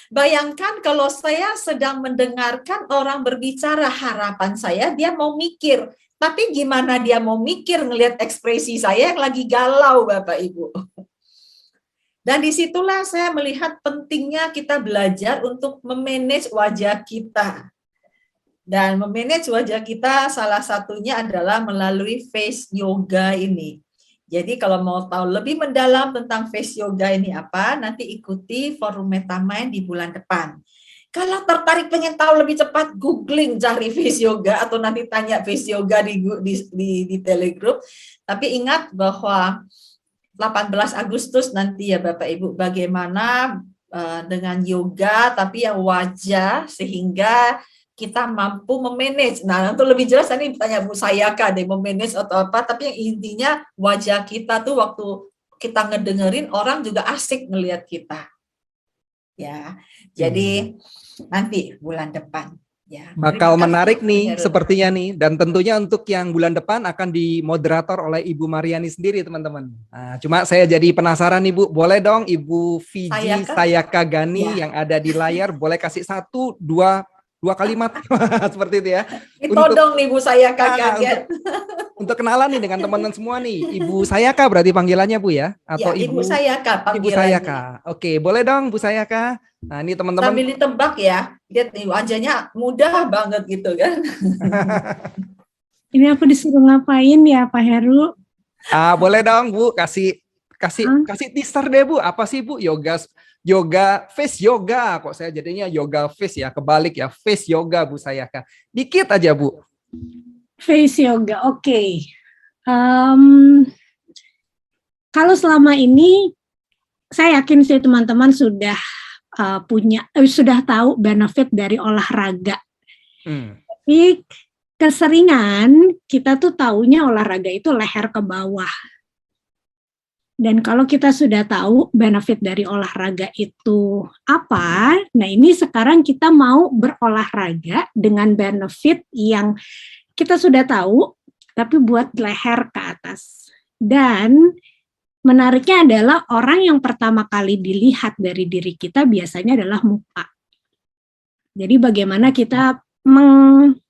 Bayangkan kalau saya sedang mendengarkan orang berbicara, harapan saya dia mau mikir. Tapi gimana dia mau mikir ngelihat ekspresi saya yang lagi galau, Bapak Ibu. Dan disitulah saya melihat pentingnya kita belajar untuk memanage wajah kita. Dan memanage wajah kita salah satunya adalah melalui face yoga ini. Jadi kalau mau tahu lebih mendalam tentang face yoga ini apa, nanti ikuti forum Metamind di bulan depan. Kalau tertarik pengen tahu lebih cepat, googling cari face yoga atau nanti tanya face yoga di Telegram. Tapi ingat bahwa 18 Agustus nanti ya Bapak Ibu, bagaimana dengan yoga tapi yang wajah sehingga kita mampu memanage. Nah, untuk lebih jelas nanti tanya Bu Sayaka deh memanage atau apa, tapi yang intinya wajah kita tuh waktu kita ngedengerin orang juga asik ngelihat kita. Ya. Jadi nanti bulan depan ya. Bakal menarik nih sepertinya nih, dan tentunya untuk yang bulan depan akan dimoderator oleh Ibu Mariani sendiri teman-teman. Nah, cuma saya jadi penasaran nih Bu, boleh dong Ibu Fiji Sayaka Gani yang ada di layar boleh kasih dua kalimat seperti itu ya. Ditodong nih Bu Sayaka kaget. Untuk kenalan nih dengan teman-teman semua nih. Ibu Sayaka berarti panggilannya Bu ya? Atau ya, Ibu Sayaka panggilannya. Ibu Sayaka. Oke, boleh dong Bu Sayaka. Nah, ini teman-teman. Sambil ditebak ya. Lihat nih wajahnya mudah banget gitu kan. Ini aku disuruh ngapain ya Pak Heru? Boleh dong Bu, kasih teaser deh Bu. Apa sih Bu? Yoga face yoga. Kok saya jadinya yoga face ya, kebalik ya. Face yoga Bu Sayaka. Dikit aja Bu. Face yoga, oke. Kalau selama ini saya yakin sih teman-teman sudah sudah tahu benefit dari olahraga. Tapi keseringan kita tuh taunya olahraga itu leher ke bawah. Dan kalau kita sudah tahu benefit dari olahraga itu apa, nah ini sekarang kita mau berolahraga dengan benefit yang kita sudah tahu, tapi buat leher ke atas. Dan menariknya adalah orang yang pertama kali dilihat dari diri kita biasanya adalah muka. Jadi bagaimana kita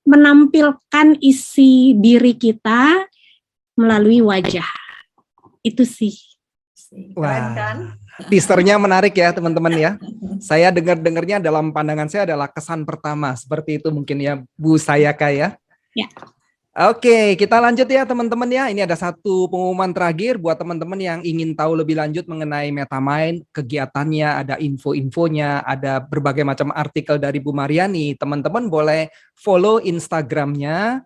menampilkan isi diri kita melalui wajah. Itu sih. Keren kan? Teasernya menarik ya teman-teman ya. Saya dengarnya dalam pandangan saya adalah kesan pertama. Seperti itu mungkin ya Bu Sayaka ya. Ya. Oke, kita lanjut ya teman-teman ya. Ini ada satu pengumuman terakhir buat teman-teman yang ingin tahu lebih lanjut mengenai Metamind, kegiatannya, ada info-infonya, ada berbagai macam artikel dari Bu Mariani. Teman-teman boleh follow Instagramnya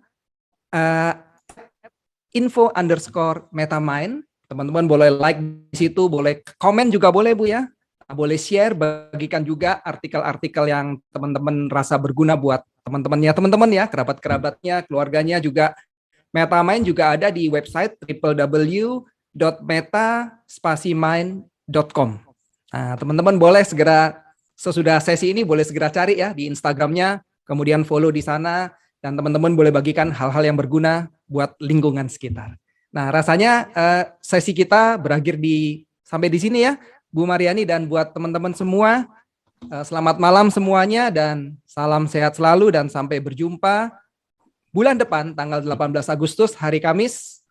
info_Metamind. Teman-teman boleh like di situ, boleh komen juga boleh Bu ya. Boleh share, bagikan juga artikel-artikel yang teman-teman rasa berguna buat teman-teman ya, kerabat-kerabatnya, keluarganya juga. MetaMind juga ada di website www.meta-mind.com. Nah, teman-teman boleh segera sesudah sesi ini boleh segera cari ya di Instagramnya, kemudian follow di sana, dan teman-teman boleh bagikan hal-hal yang berguna buat lingkungan sekitar. Nah, rasanya sesi kita berakhir sampai di sini ya, Bu Mariani, dan buat teman-teman semua, selamat malam semuanya dan salam sehat selalu dan sampai berjumpa bulan depan tanggal 18 Agustus hari Kamis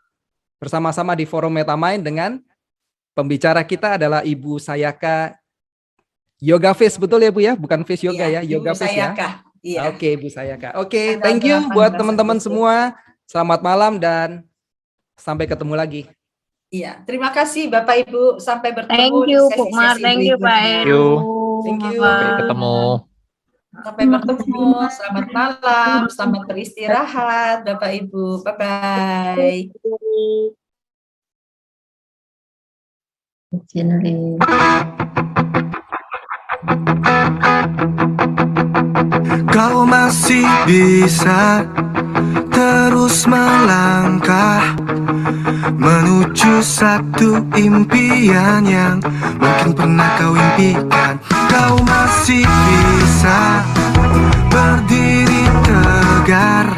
bersama-sama di Forum MetaMind dengan pembicara kita adalah Ibu Sayaka Yoga Face, betul ya Bu ya? Bukan Face Yoga ya, Yoga Face ya. Iya. Oke, Bu Sayaka. Oke, thank you buat teman-teman semua. Selamat malam dan sampai ketemu lagi. Iya, terima kasih Bapak Ibu. Sampai bertemu. Thank you, Bu Mar. Thank you, Pak Heru. Thank you. Sampai ketemu. Sampai bertemu. Selamat malam. Selamat beristirahat, Bapak Ibu. Bye-bye. Kau masih bisa terus melangkah menuju satu impian yang mungkin pernah kau impikan. Kau masih bisa berdiri tegar,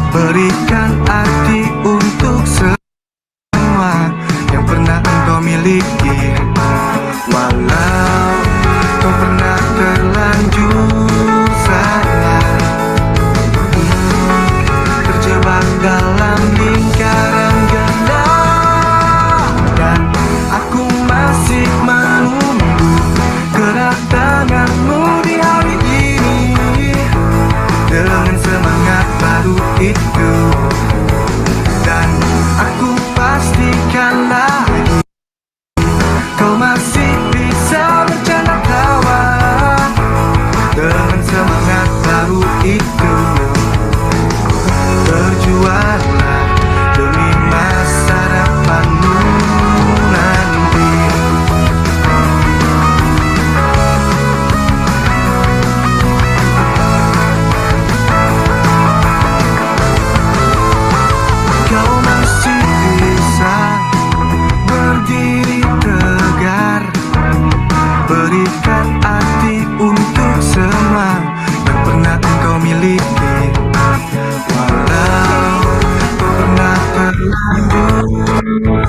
berikan arti untuk semua yang pernah engkau miliki. Walau kau pernah terlanjur salah, terjebak dalam lingkaran gelap, dan aku masih menunggu kedatanganmu di hari ini dengan semangat baru itu, dan aku pastikan lagi kau masih bisa bercanda tawa dengan semangat baru itu. Berjuanglah